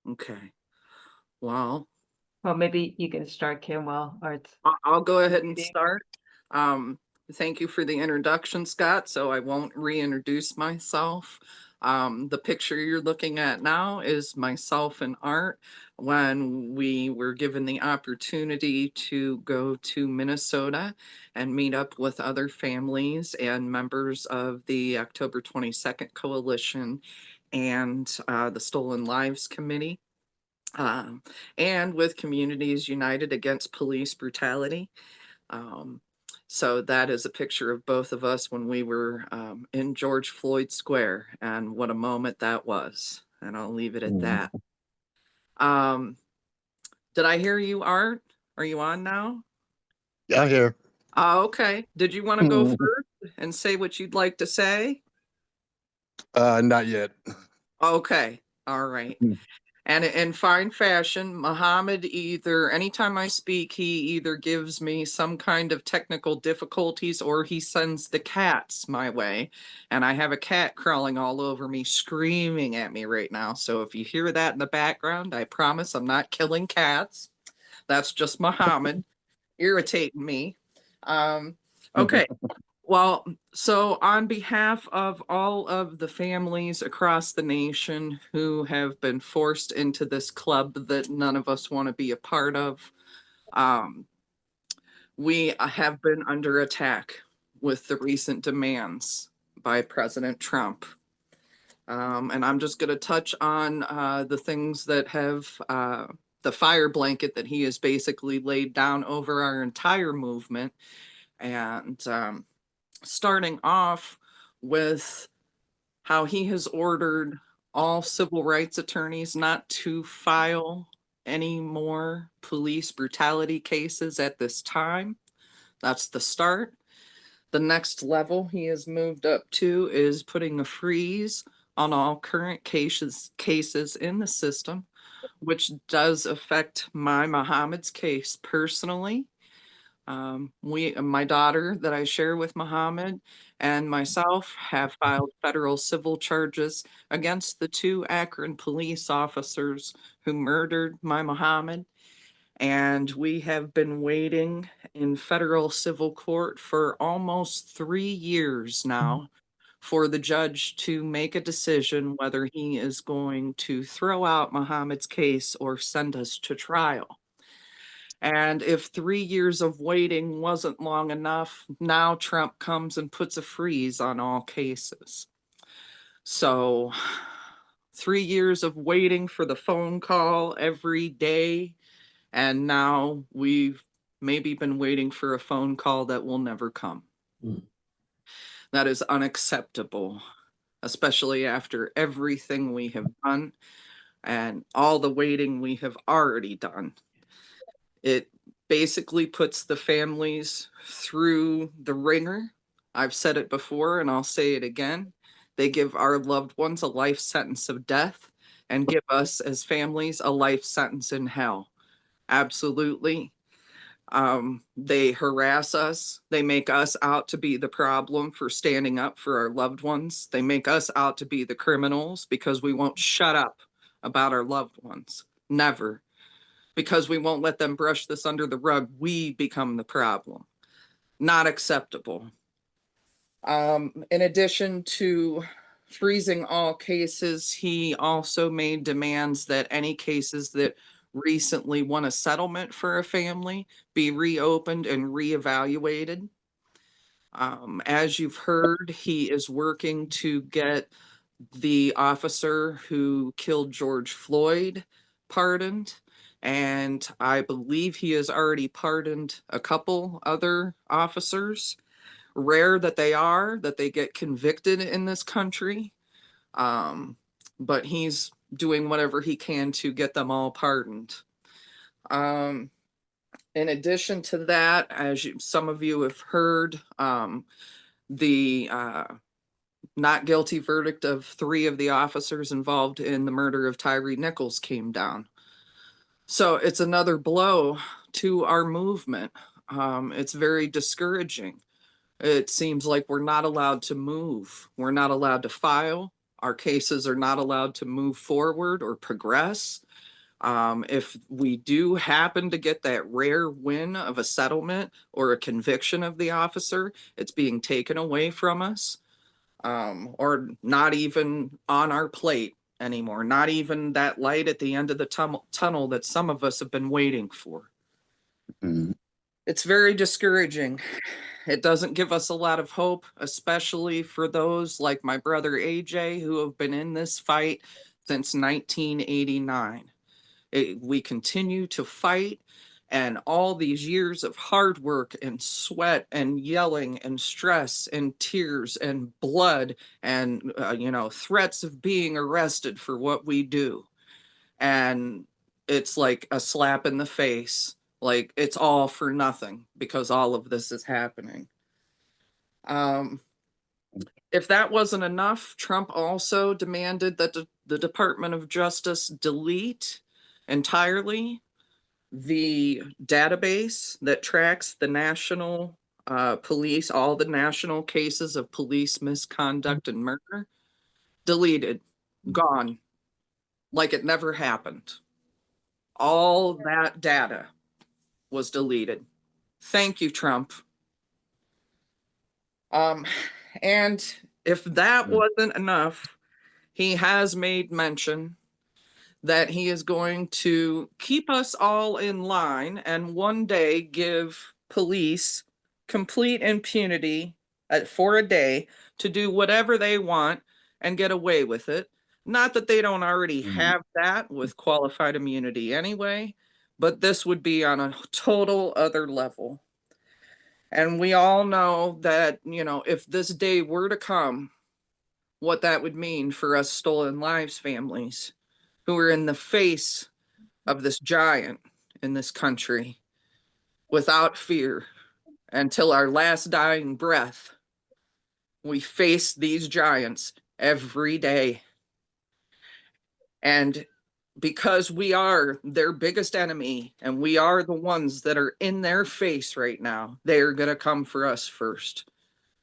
Okay. Well, maybe you can start, Kim, while Art's. I'll go ahead and start. Thank you for the introduction, Scott. So I won't reintroduce myself. The picture you're looking at now is myself and Art when we were given the opportunity to go to Minnesota and meet up with other families and members of the October 22nd Coalition and the Stolen Lives Committee. And with Communities United Against Police Brutality. So that is a picture of both of us when we were in George Floyd Square, and what a moment that was. And I'll leave it at that. Did I hear you, Art? Are you on now? Yeah, I'm here. Okay. Did you want to go first and say what you'd like to say? Not yet. Okay. All right. And in fine fashion, Mohammad anytime I speak, he either gives me some kind of technical difficulties or he sends the cats my way. And I have a cat crawling all over me, screaming at me right now. So if you hear that in the background, I promise I'm not killing cats. That's just Mohammad irritating me. Okay. Well, so on behalf of all of the families across the nation who have been forced into this club that none of us want to be a part of, we have been under attack with the recent demands by President Trump. And I'm just going to touch on the things that have the fire blanket that he has basically laid down over our entire movement. And starting off with how he has ordered all civil rights attorneys not to file any more police brutality cases at this time. That's the start. The next level he has moved up to is putting a freeze on all current cases in the system, which does affect Mohammed's case personally. My daughter that I share with Mohammad and myself have filed federal civil charges against the 2 Akron police officers who murdered my Mohammad. And we have been waiting in federal civil court for almost 3 years now for the judge to make a decision whether he is going to throw out Mohammed's case or send us to trial. And if 3 years of waiting wasn't long enough, now Trump comes and puts a freeze on all cases. So 3 years of waiting for the phone call every day, and now we've maybe been waiting for a phone call that will never come. That is unacceptable, especially after everything we have done and all the waiting we have already done. It basically puts the families through the ringer. I've said it before and I'll say it again. They give our loved ones a life sentence of death and give us as families a life sentence in hell. Absolutely. They harass us. They make us out to be the problem for standing up for our loved ones. They make us out to be the criminals because we won't shut up about our loved ones. Never. Because we won't let them brush this under the rug, we become the problem. Not acceptable. In addition to freezing all cases, he also made demands that any cases that recently won a settlement for a family be reopened and reevaluated. As you've heard, he is working to get the officer who killed George Floyd pardoned. And I believe he has already pardoned a couple other officers. rare that they get convicted in this country. But he's doing whatever he can to get them all pardoned. In addition to that, as some of you have heard, the not guilty verdict of 3 of the officers involved in the murder of Tyree Nichols came down. So it's another blow to our movement. It's very discouraging. It seems like we're not allowed to move. We're not allowed to file. Our cases are not allowed to move forward or progress. If we do happen to get that rare win of a settlement or a conviction of the officer, it's being taken away from us, or not even on our plate anymore, not even that light at the end of the tunnel that some of us have been waiting for. It's very discouraging. It doesn't give us a lot of hope, especially for those like my brother AJ, who have been in this fight since 1989. We continue to fight, and all these years of hard work and sweat and yelling and stress and tears and blood and threats of being arrested for what we do. And it's like a slap in the face. Like, it's all for nothing because all of this is happening. If that wasn't enough, Trump also demanded that the Department of Justice delete entirely the database that tracks the national police, all the national cases of police misconduct and murder. Deleted, gone, like it never happened. All that data was deleted. Thank you, Trump. And if that wasn't enough, he has made mention that he is going to keep us all in line and one day give police complete impunity for a day to do whatever they want and get away with it. Not that they don't already have that with qualified immunity anyway, but this would be on a total other level. And we all know that, if this day were to come, what that would mean for us stolen lives families who are in the face of this giant in this country without fear until our last dying breath. We face these giants every day. And because we are their biggest enemy and we are the ones that are in their face right now, they are going to come for us first.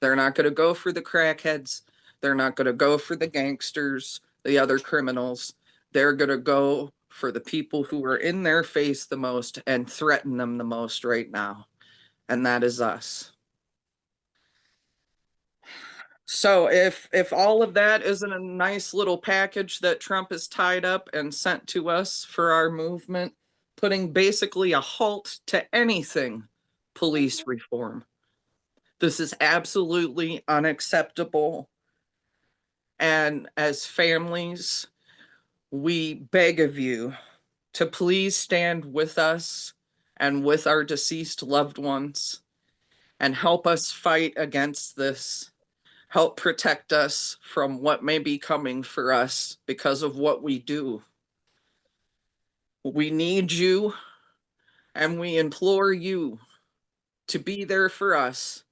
They're not going to go for the crackheads. They're not going to go for the gangsters, the other criminals. They're going to go for the people who are in their face the most and threaten them the most right now. And that is us. So if all of that isn't a nice little package that Trump has tied up and sent to us for our movement, putting basically a halt to anything police reform. This is absolutely unacceptable. And as families, we beg of you to please stand with us and with our deceased loved ones and help us fight against this. Help protect us from what may be coming for us because of what we do. We need you, and we implore you to be there for us.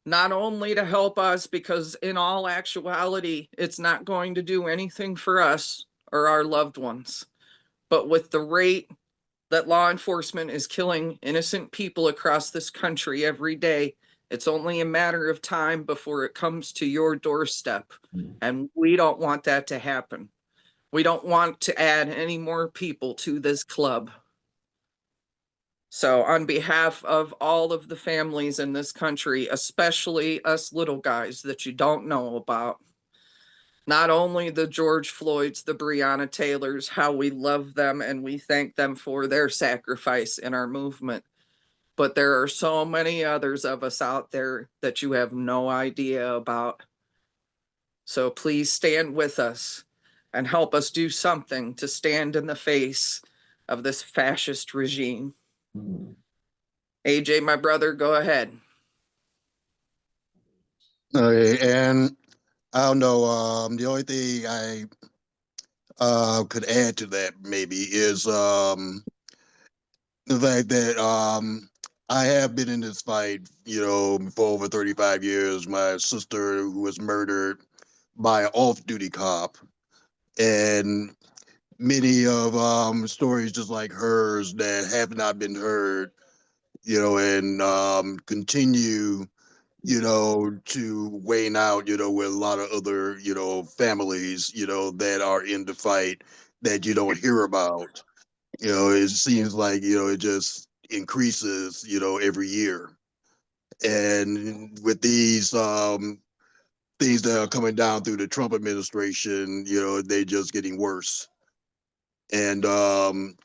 Not only to help us, because in all actuality, it's not going to do anything for us or our loved ones. But with the rate that law enforcement is killing innocent people across this country every day, it's only a matter of time before it comes to your doorstep. And we don't want that to happen. We don't want to add any more people to this club. So on behalf of all of the families in this country, especially us little guys that you don't know about, not only the George Floyds, the Breonna Taylors, how we love them and we thank them for their sacrifice in our movement, but there are so many others of us out there that you have no idea about. So please stand with us and help us do something to stand in the face of this fascist regime. AJ, my brother, go ahead. Okay, and I don't know. The only thing I could add to that maybe is the fact that I have been in this fight, for over 35 years. My sister, who was murdered by an off-duty cop, and many of stories just like hers that have not been heard, and continue, to wane out, with a lot of other, families, that are in the fight that you don't hear about. It seems like, it just increases, every year. And with these things that are coming down through the Trump administration, they just getting worse. And the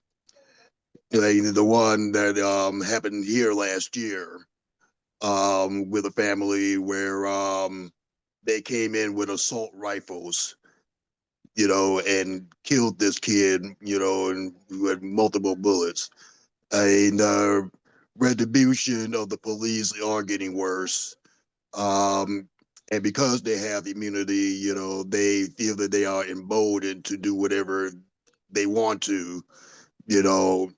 one that happened here last year, with a family where they came in with assault rifles, and killed this kid, and with multiple bullets. And retribution of the police are getting worse. And because they have immunity, they feel that they are emboldened to do whatever they want to, you know,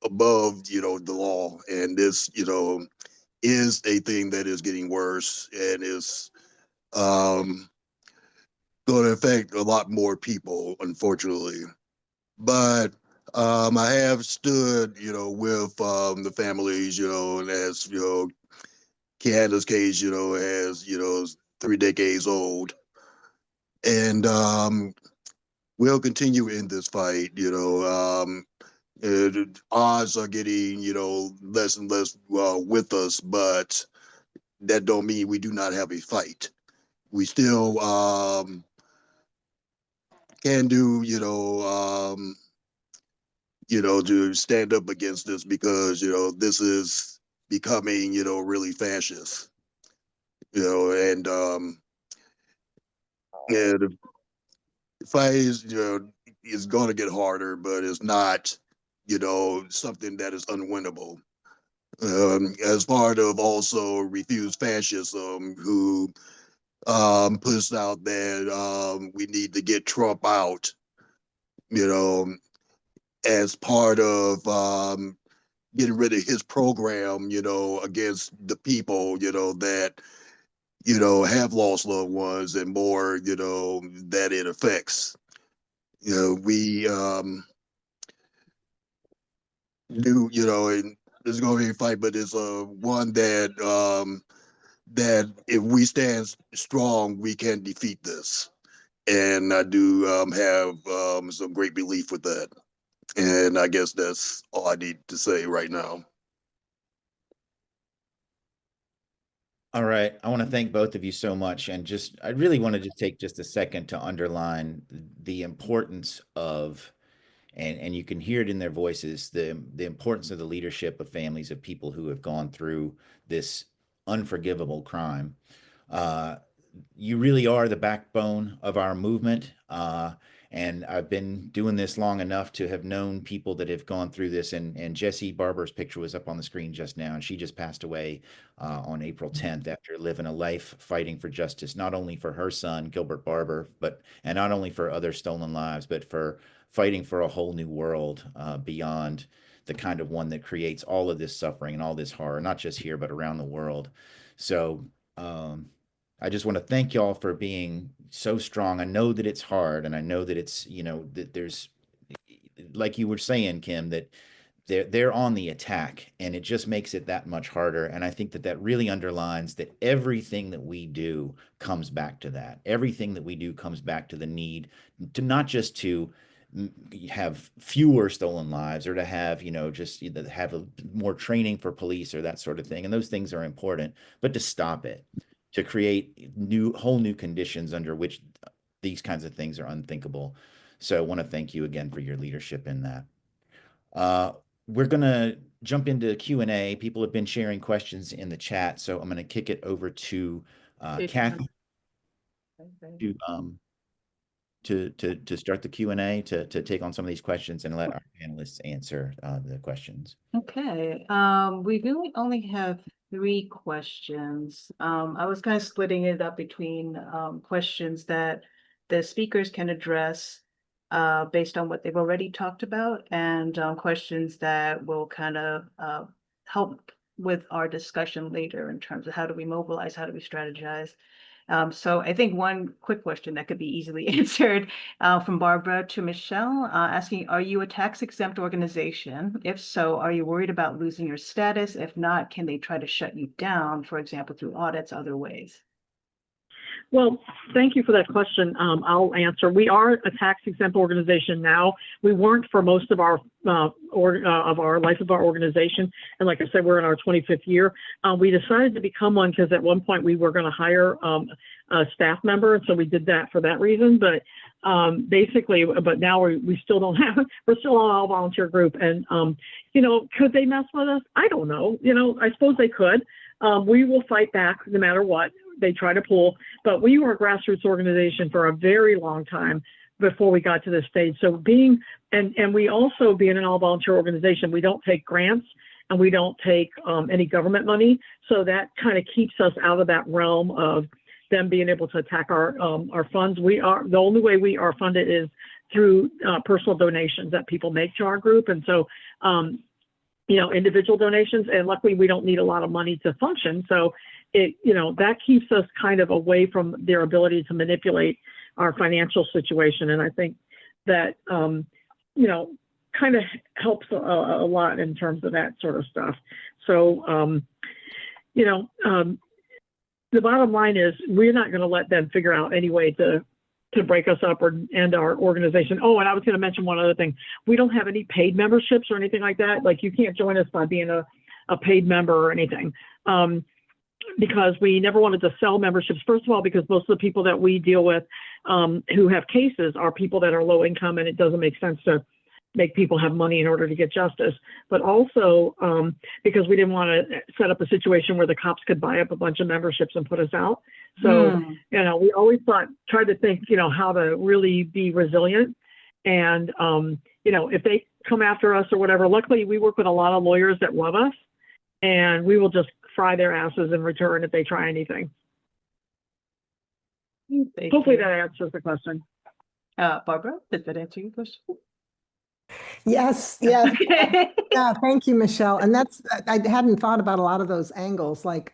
above, the law. And this, is a thing that is getting worse and is going to affect a lot more people, unfortunately. But I have stood, with the families, and as Kiana's case, has 3 decades old, and we'll continue in this fight. Odds are getting less and less with us, but that don't mean we do not have a fight. We still can do to stand up against this, because this is becoming really fascist. And the fight is going to get harder, but it's not something that is unwinnable. As part of also Refuse Fascism, who puts out that we need to get Trump out, as part of getting rid of his program, against the people, that, have lost loved ones, and more, that it affects. We do, and there's going to be a fight, but it's one that if we stand strong, we can defeat this. And I do have some great belief with that. And I guess that's all I need to say right now. All right. I want to thank both of you so much. And I really want to just take just a second to underline the importance of, and you can hear it in their voices, the importance of the leadership of families of people who have gone through this unforgivable crime. Uh, you really are the backbone of our movement. And I've been doing this long enough to have known people that have gone through this. And Jessie Barber's picture was up on the screen just now, and she just passed away on April 10th after living a life fighting for justice, not only for her son, Gilbert Barber, and not only for other stolen lives, but for fighting for a whole new world beyond the kind of one that creates all of this suffering and all this horror, not just here, but around the world. So, I just want to thank y'all for being so strong. I know that it's hard, and I know that it's, that there's, like you were saying, Kim, that they're on the attack, and it just makes it that much harder. And I think that that really underlines that everything that we do comes back to that. Everything that we do comes back to the need to not just to have fewer stolen lives, or to have, just either have more training for police or that sort of thing. And those things are important, but to stop it, to create whole new conditions under which these kinds of things are unthinkable. So I want to thank you again for your leadership in that. Uh, we're going to jump into Q&A. People have been sharing questions in the chat, so I'm going to kick it over to Kathy to start the Q&A, to take on some of these questions and let our panelists answer the questions. Okay, we really only have 3 questions. I was kind of splitting it up between questions that the speakers can address based on what they've already talked about, and questions that will kind of help with our discussion later in terms of how do we mobilize, how do we strategize. So I think one quick question that could be easily answered from Barbara to Michelle, asking, are you a tax-exempt organization? If so, are you worried about losing your status? If not, can they try to shut you down, for example, through audits, other ways? Well, thank you for that question. I'll answer. We are a tax-exempt organization now. We weren't for most of our life of our organization, and like I said, we're in our 25th year. We decided to become one because at one point we were going to hire a staff member, and so we did that for that reason. But basically, but now we still don't have. We're still an all-volunteer group, and you know, could they mess with us? I don't know. You know, I suppose they could. We will fight back no matter what they try to pull, but we were a grassroots organization for a very long time before we got to this stage. So being, and we also being an all volunteer organization, we don't take grants and we don't take any government money. So that kind of keeps us out of that realm of them being able to attack our funds. We are, the only way we are funded is through personal donations that people make to our group. And so, you know, individual donations, and luckily we don't need a lot of money to function. So it, you know, that keeps us kind of away from their ability to manipulate our financial situation. And I think that, you know, kind of helps a lot in terms of that sort of stuff. So, you know, the bottom line is we're not going to let them figure out any way to break us up or end our organization. Oh, and I was going to mention one other thing. We don't have any paid memberships or anything like that. Like you can't join us by being a paid member or anything. Because we never wanted to sell memberships. First of all, because most of the people that we deal with who have cases are people that are low income, and it doesn't make sense to make people have money in order to get justice. But also because we didn't want to set up a situation where the cops could buy up a bunch of memberships and put us out. So, you know, we always tried to think, you know, how to really be resilient. And, you know, if they come after us or whatever, luckily we work with a lot of lawyers that love us, and we will just fry their asses in return if they try anything. Hopefully that answers the question. Barbara, did that answer your question? Yes, yes. Yeah, thank you, Michelle. And that's, I hadn't thought about a lot of those angles. Like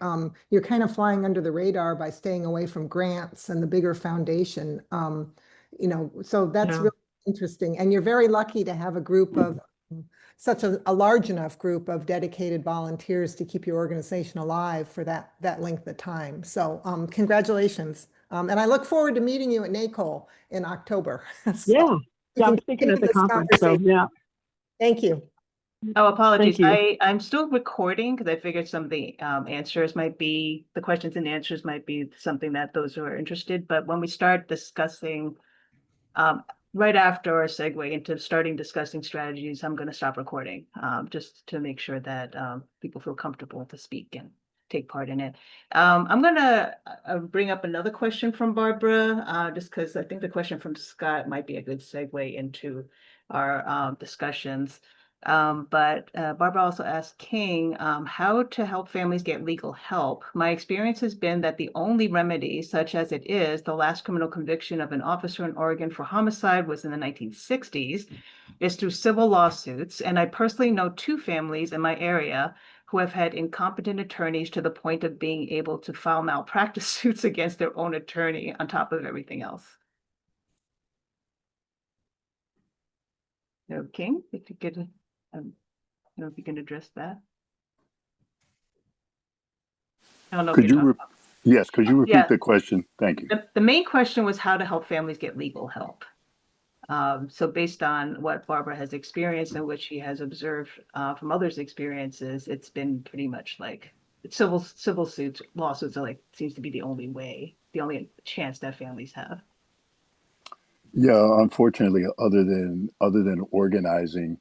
you're kind of flying under the radar by staying away from grants and the bigger foundation. You know, so that's really interesting. And you're very lucky to have a group of such a large enough group of dedicated volunteers to keep your organization alive for that length of time. So congratulations. And I look forward to meeting you at NACOL in October. So yeah, I'm speaking at the conference, so yeah. Thank you. Oh, apologies. Thank you. I'm still recording because I figured some of the answers might be, the questions and answers might be something that those who are interested. But when we start discussing, right after our segue into starting discussing strategies, I'm going to stop recording just to make sure that people feel comfortable to speak and take part in it. I'm going to bring up another question from Barbara, just because I think the question from Scott might be a good segue into our discussions. But Barbara also asked King how to help families get legal help. My experience has been that the only remedy, such as it is, the last criminal conviction of an officer in Oregon for homicide was in the 1960s, is through civil lawsuits. And I personally know 2 families in my area who have had incompetent attorneys to the point of being able to file malpractice suits against their own attorney on top of everything else. So King, if you could, I don't know if you can address that. I don't know. Could you repeat the question? Thank you. The main question was how to help families get legal help. So based on what Barbara has experienced and what she has observed from others' experiences, it's been pretty much like civil suits, lawsuits are like, seems to be the only way, the only chance that families have. Yeah, unfortunately, other than organizing,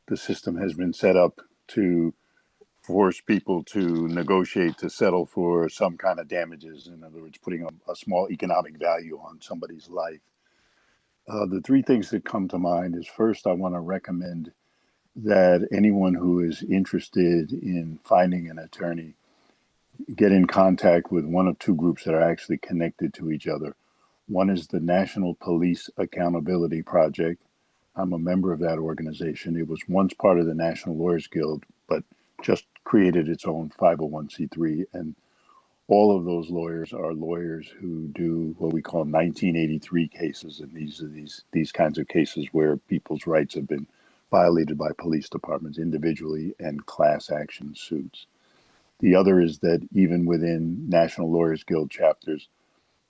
the system has been set up to force people to negotiate to settle for some kind of damages. In other words, putting a small economic value on somebody's life. The 3 things that come to mind is, first, I want to recommend that anyone who is interested in finding an attorney get in contact with one of two groups that are actually connected to each other. One is the National Police Accountability Project. I'm a member of that organization. It was once part of the National Lawyers Guild, but just created its own 501c3. And all of those lawyers are lawyers who do what we call 1983 cases. And these are these kinds of cases where people's rights have been violated by police departments individually and class action suits. The other is that even within National Lawyers Guild chapters,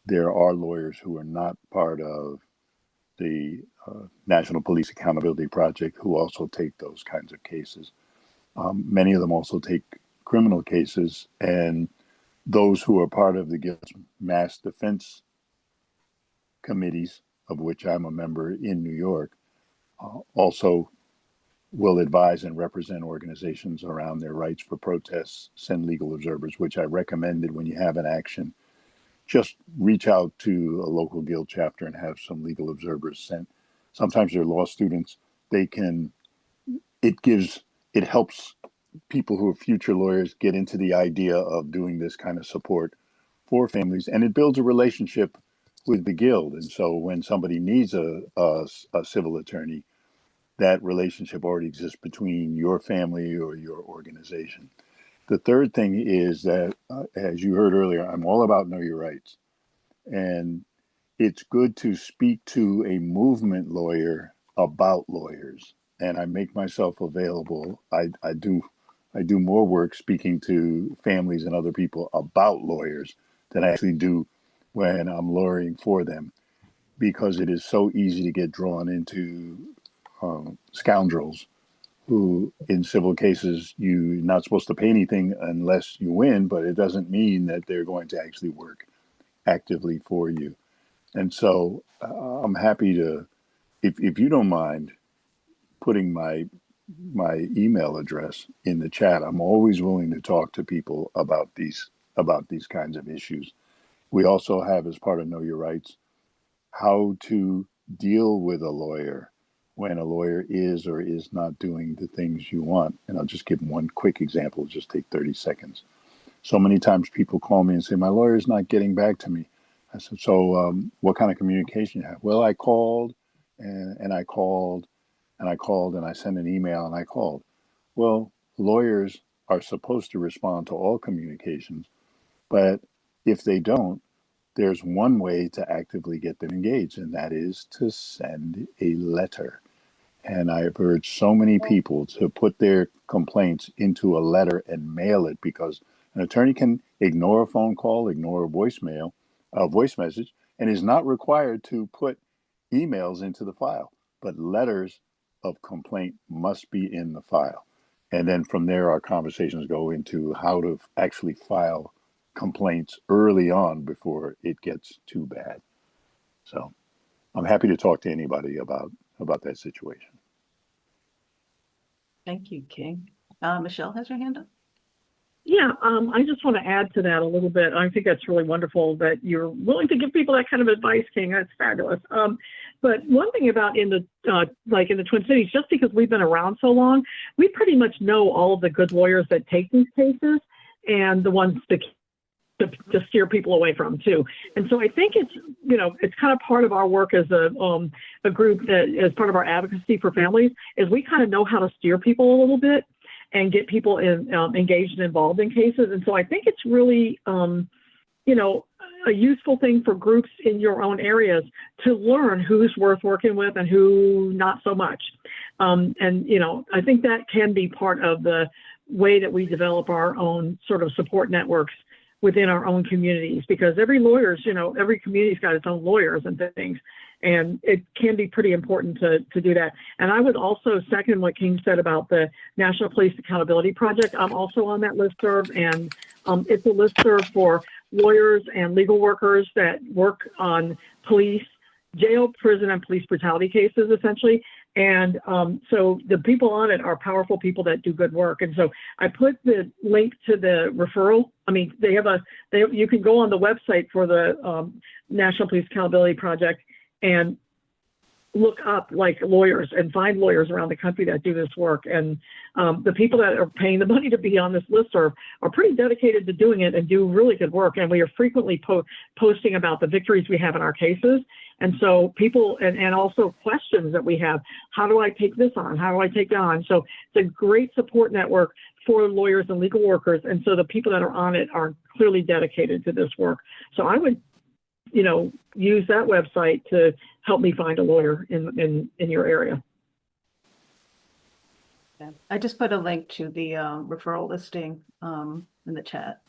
there are lawyers who are not part of the National Police Accountability Project who also take those kinds of cases. Many of them also take criminal cases, and those who are part of the Guild's mass defense committees, of which I'm a member in New York, also will advise and represent organizations around their rights for protests, send legal observers, which I recommended when you have an action. Just reach out to a local guild chapter and have some legal observers sent. Sometimes they're law students. It helps people who are future lawyers get into the idea of doing this kind of support for families, and it builds a relationship with the guild. And so when somebody needs a civil attorney, that relationship already exists between your family or your organization. The third thing is that, as you heard earlier, I'm all about know your rights. And it's good to speak to a movement lawyer about lawyers. And I make myself available. I do more work speaking to families and other people about lawyers than I actually do when I'm lawyering for them, because it is so easy to get drawn into scoundrels who, in civil cases, you're not supposed to pay anything unless you win, but it doesn't mean that they're going to actually work actively for you. And so I'm happy to, if you don't mind putting my email address in the chat, I'm always willing to talk to people about these kinds of issues. We also have, as part of Know Your Rights, how to deal with a lawyer when a lawyer is or is not doing the things you want. And I'll just give one quick example. It'll just take 30 seconds. So many times people call me and say, my lawyer's not getting back to me. I said, so what kind of communication you have? Well, I called and I called and I called and I sent an email and I called. Well, lawyers are supposed to respond to all communications, but if they don't, there's one way to actively get them engaged, and that is to send a letter. And I've heard so many people to put their complaints into a letter and mail it, because an attorney can ignore a phone call, ignore a voice message, and is not required to put emails into the file. But letters of complaint must be in the file. And then from there, our conversations go into how to actually file complaints early on before it gets too bad. So I'm happy to talk to anybody about that situation. Thank you, King. Michelle has her hand up. Yeah, I just want to add to that a little bit. I think that's really wonderful that you're willing to give people that kind of advice, King. That's fabulous. But one thing about in the Twin Cities, just because we've been around so long, we pretty much know all of the good lawyers that take these cases and the ones to steer people away from too. And so I think it's kind of part of our work as a group that, as part of our advocacy for families, is we kind of know how to steer people a little bit and get people engaged and involved in cases. And so I think it's really, a useful thing for groups in your own areas to learn who's worth working with and who not so much. I think that can be part of the way that we develop our own sort of support networks within our own communities, because every community's got its own lawyers and things. And it can be pretty important to do that. And I would also second what King said about the National Police Accountability Project. I'm also on that listserv, and it's a listserv for lawyers and legal workers that work on police, jail, prison, and police brutality cases, essentially. And so the people on it are powerful people that do good work. And so I put the link to the referral. I mean, you can go on the website for the National Police Accountability Project, and look up like lawyers and find lawyers around the country that do this work. And the people that are paying the money to be on this listserv are pretty dedicated to doing it and do really good work. And we are frequently posting about the victories we have in our cases. And so people, and also questions that we have, how do I take this on? How do I take that on? So it's a great support network for lawyers and legal workers. And so the people that are on it are clearly dedicated to this work. So I would, use that website to help me find a lawyer in your area. Yeah. I just put a link to the referral listing in the chat.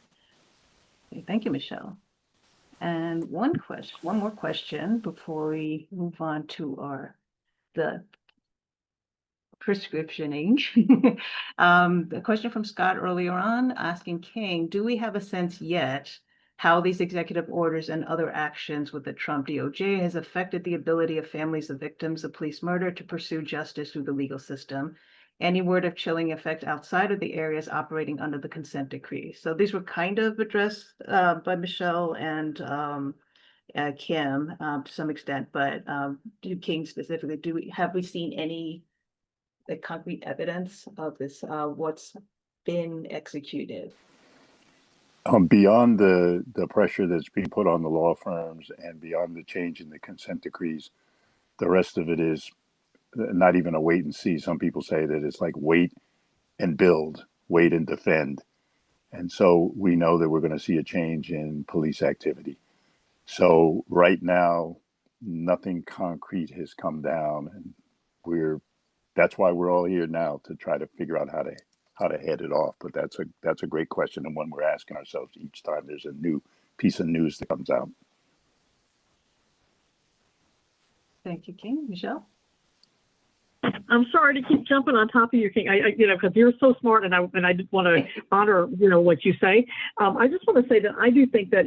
Okay, thank you, Michelle. And one more question before we move on to the prescriptioning. The question from Scott earlier on asking King, do we have a sense yet how these executive orders and other actions with the Trump DOJ has affected the ability of families of victims of police murder to pursue justice through the legal system? Any word of chilling effect outside of the areas operating under the consent decree? So these were kind of addressed by Michelle and Kim to some extent, but King specifically, have we seen any concrete evidence of this, what's been executed? Beyond the pressure that's being put on the law firms and beyond the change in the consent decrees, the rest of it is not even a wait and see. Some people say that it's like wait and build, wait and defend. And so we know that we're going to see a change in police activity. So right now, nothing concrete has come down, and that's why we're all here now, to try to figure out how to head it off. But that's a great question, and one we're asking ourselves each time there's a new piece of news that comes out. Thank you, King. Michelle? I'm sorry to keep jumping on top of you, King. Because you're so smart, and I just want to honor, what you say. I just want to say that I do think that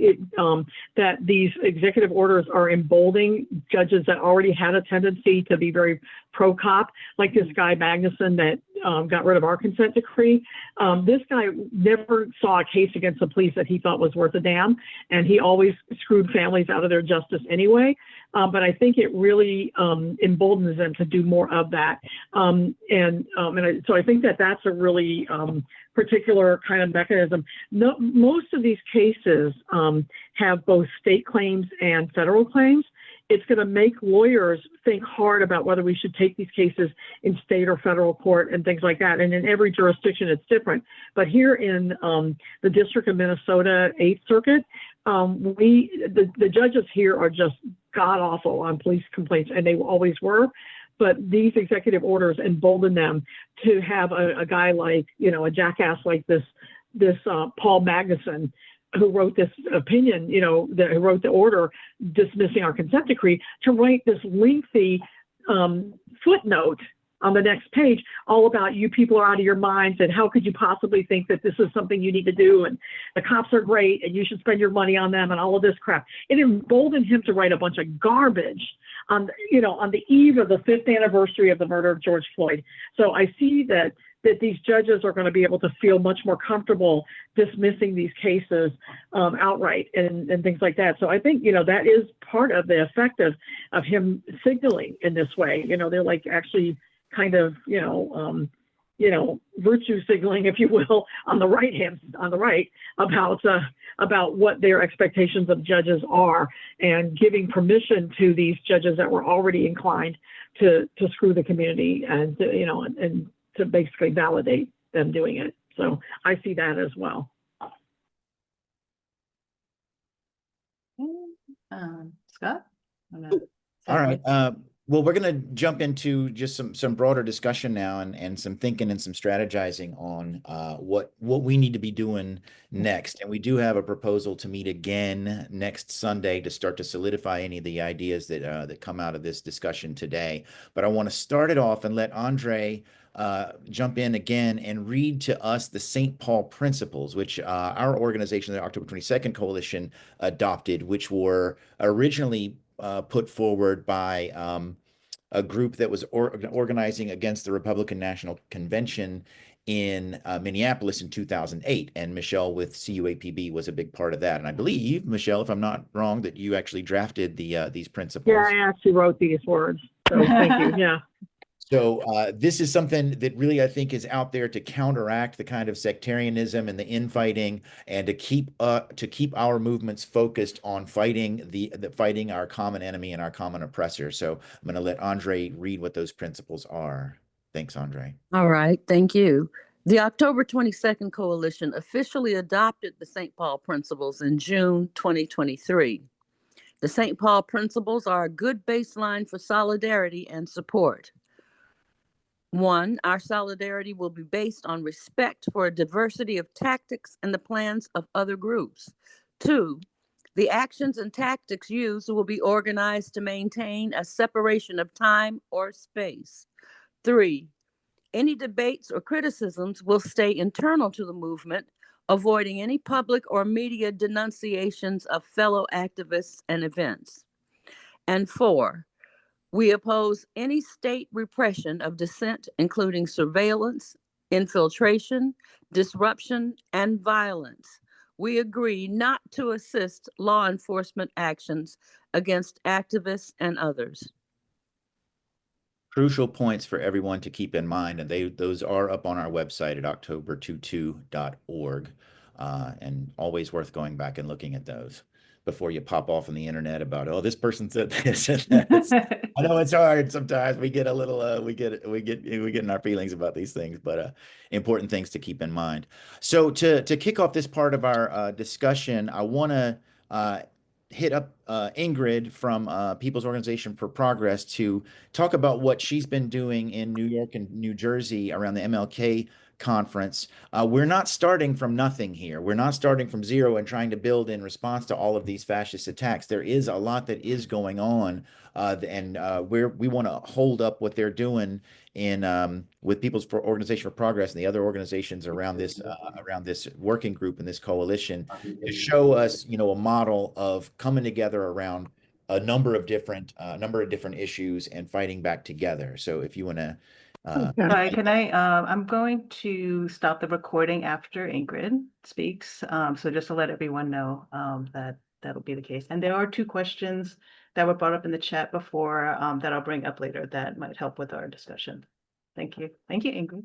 that these executive orders are emboldening judges that already had a tendency to be very pro-cop, like this guy Magnuson that got rid of our consent decree. This guy never saw a case against the police that he thought was worth a damn, and he always screwed families out of their justice anyway. But I think it really emboldens them to do more of that. So I think that that's a really particular kind of mechanism. Most of these cases have both state claims and federal claims. It's going to make lawyers think hard about whether we should take these cases in state or federal court and things like that. And in every jurisdiction, it's different. But here in the District of Minnesota 8th Circuit, the judges here are just god awful on police complaints, and they always were. But these executive orders embolden them to have a guy like, a jackass like this Paul Magnuson, who wrote this opinion, who wrote the order dismissing our consent decree, to write this lengthy footnote on the next page all about you people are out of your minds and how could you possibly think that this is something you need to do, and the cops are great and you should spend your money on them and all of this crap. It emboldened him to write a bunch of garbage on the eve of the 5th anniversary of the murder of George Floyd. So I see that these judges are going to be able to feel much more comfortable dismissing these cases outright and things like that. So I think, that is part of the effect of him signaling in this way. They're like actually kind of, virtue signaling, if you will, on the right about what their expectations of judges are, and giving permission to these judges that were already inclined to screw the community and to basically validate them doing it. So I see that as well. Scott? All right. Well, we're going to jump into just some broader discussion now and some thinking and some strategizing on what we need to be doing next. And we do have a proposal to meet again next Sunday to start to solidify any of the ideas that come out of this discussion today. But I want to start it off and let Andre jump in again and read to us the St. Paul Principles, which our organization, the October 22nd Coalition, adopted, which were originally put forward by a group that was organizing against the Republican National Convention in Minneapolis in 2008. And Michelle with CUAPB was a big part of that. And I believe, Michelle, if I'm not wrong, that you actually drafted these principles. Yeah, I actually wrote these words. So thank you. Yeah. So this is something that really, I think, is out there to counteract the kind of sectarianism and the infighting, and to keep our movements focused on fighting our common enemy and our common oppressor. So I'm going to let Andre read what those principles are. Thanks, Andre. All right, thank you. The October 22nd Coalition officially adopted the St. Paul Principles in June 2023. The St. Paul Principles are a good baseline for solidarity and support. 1, our solidarity will be based on respect for a diversity of tactics and the plans of other groups. 2, the actions and tactics used will be organized to maintain a separation of time or space. 3, any debates or criticisms will stay internal to the movement, avoiding any public or media denunciations of fellow activists and events. And 4, we oppose any state repression of dissent, including surveillance, infiltration, disruption, and violence. We agree not to assist law enforcement actions against activists and others. Crucial points for everyone to keep in mind, and those are up on our website at october22.org, and always worth going back and looking at those before you pop off on the internet about, oh, this person said this and that. I know it's hard sometimes. We get a little we get in our feelings about these things, but important things to keep in mind. So to kick off this part of our discussion, I want to hit up Ingrid from People's Organization for Progress to talk about what she's been doing in New York and New Jersey around the MLK conference. We're not starting from nothing here. We're not starting from zero and trying to build in response to all of these fascist attacks. There is a lot that is going on, and we want to hold up what they're doing in with People's Organization for Progress and the other organizations around this working group and this coalition, to show us, a model of coming together around a number of different issues and fighting back together. So if you want to. Sorry, I'm going to stop the recording after Ingrid speaks. So just to let everyone know that'll be the case. And there are 2 questions that were brought up in the chat before that I'll bring up later that might help with our discussion. Thank you. Thank you, Ingrid.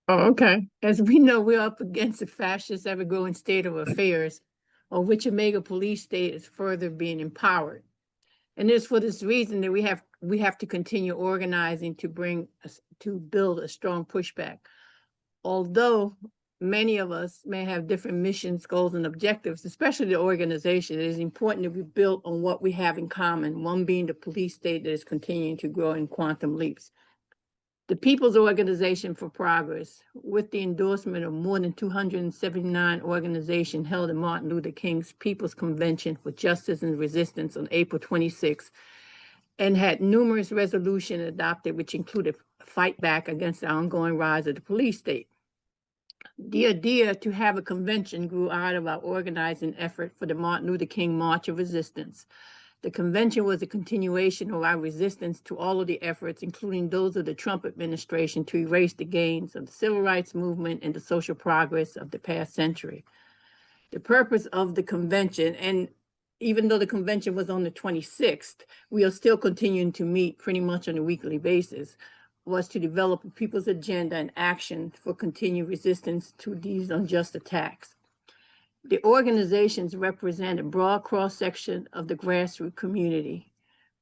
Oh, okay. As we know, we're up against a fascist, ever-growing state of affairs, on which a MAGA police state is further being empowered. And it's for this reason that we have to continue organizing to build a strong pushback. Although many of us may have different missions, goals, and objectives, especially the organization, it is important that we build on what we have in common, one being the police state that is continuing to grow in quantum leaps. The People's Organization for Progress, with the endorsement of more than 279 organizations, held in Martin Luther King's People's Convention for Justice and Resistance on April 26, and had numerous resolutions adopted, which included fight back against the ongoing rise of the police state. The idea to have a convention grew out of our organizing effort for the Martin Luther King March of Resistance. The convention was a continuation of our resistance to all of the efforts, including those of the Trump administration, to erase the gains of the civil rights movement and the social progress of the past century. The purpose of the convention, and even though the convention was on the 26th, we are still continuing to meet pretty much on a weekly basis, was to develop a people's agenda and action for continued resistance to these unjust attacks. The organizations represent a broad cross-section of the grassroots community.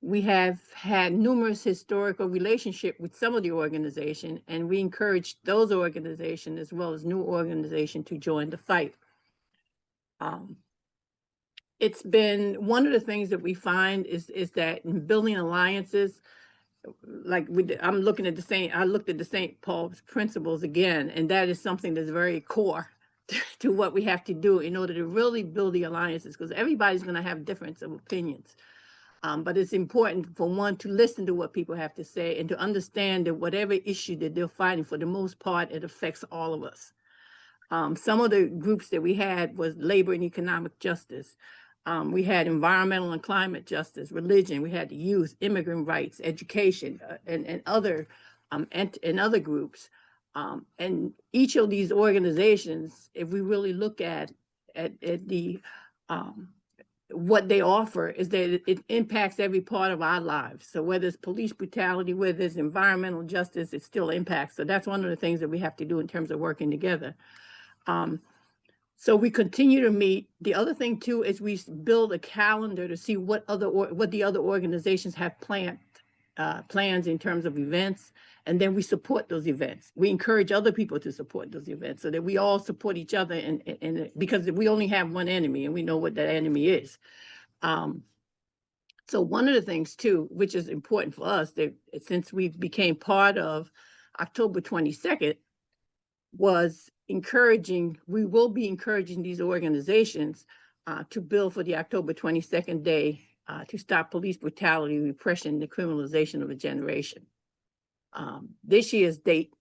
We have had numerous historical relationships with some of the organizations, and we encourage those organizations as well as new organizations to join the fight. It's been one of the things that we find is that in building alliances, like I looked at the St. Paul's Principles again, and that is something that's very core to what we have to do in order to really build the alliances, because everybody's going to have difference of opinions. But it's important for one to listen to what people have to say and to understand that whatever issue that they're fighting, for the most part, it affects all of us. Some of the groups that we had was labor and economic justice. We had environmental and climate justice, religion. We had the youth, immigrant rights, education, and other groups. And each of these organizations, if we really look at the what they offer is that it impacts every part of our lives. So whether it's police brutality, whether it's environmental justice, it still impacts. So that's one of the things that we have to do in terms of working together. So we continue to meet. The other thing too is we build a calendar to see what the other organizations have plans in terms of events, and then we support those events. We encourage other people to support those events so that we all support each other, and because we only have one enemy and we know what that enemy is. So one of the things too, which is important for us, that since we became part of October 22nd, was we will be encouraging these organizations to bill for the October 22nd day to stop police brutality, repression, and the criminalization of a generation. This year's date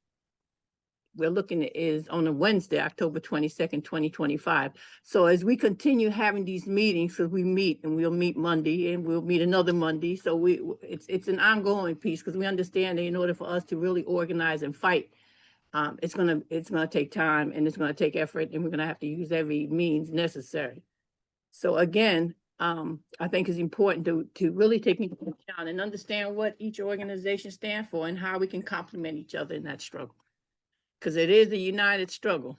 we're looking at is on a Wednesday, October 22nd, 2025. So as we continue having these meetings, because we meet and we'll meet Monday and we'll meet another Monday. So it's an ongoing piece, because we understand that in order for us to really organize and fight, it's gonna take time and it's gonna take effort, and we're gonna have to use every means necessary. So again, I think it's important to really take into account and understand what each organization stands for and how we can complement each other in that struggle, because it is a united struggle.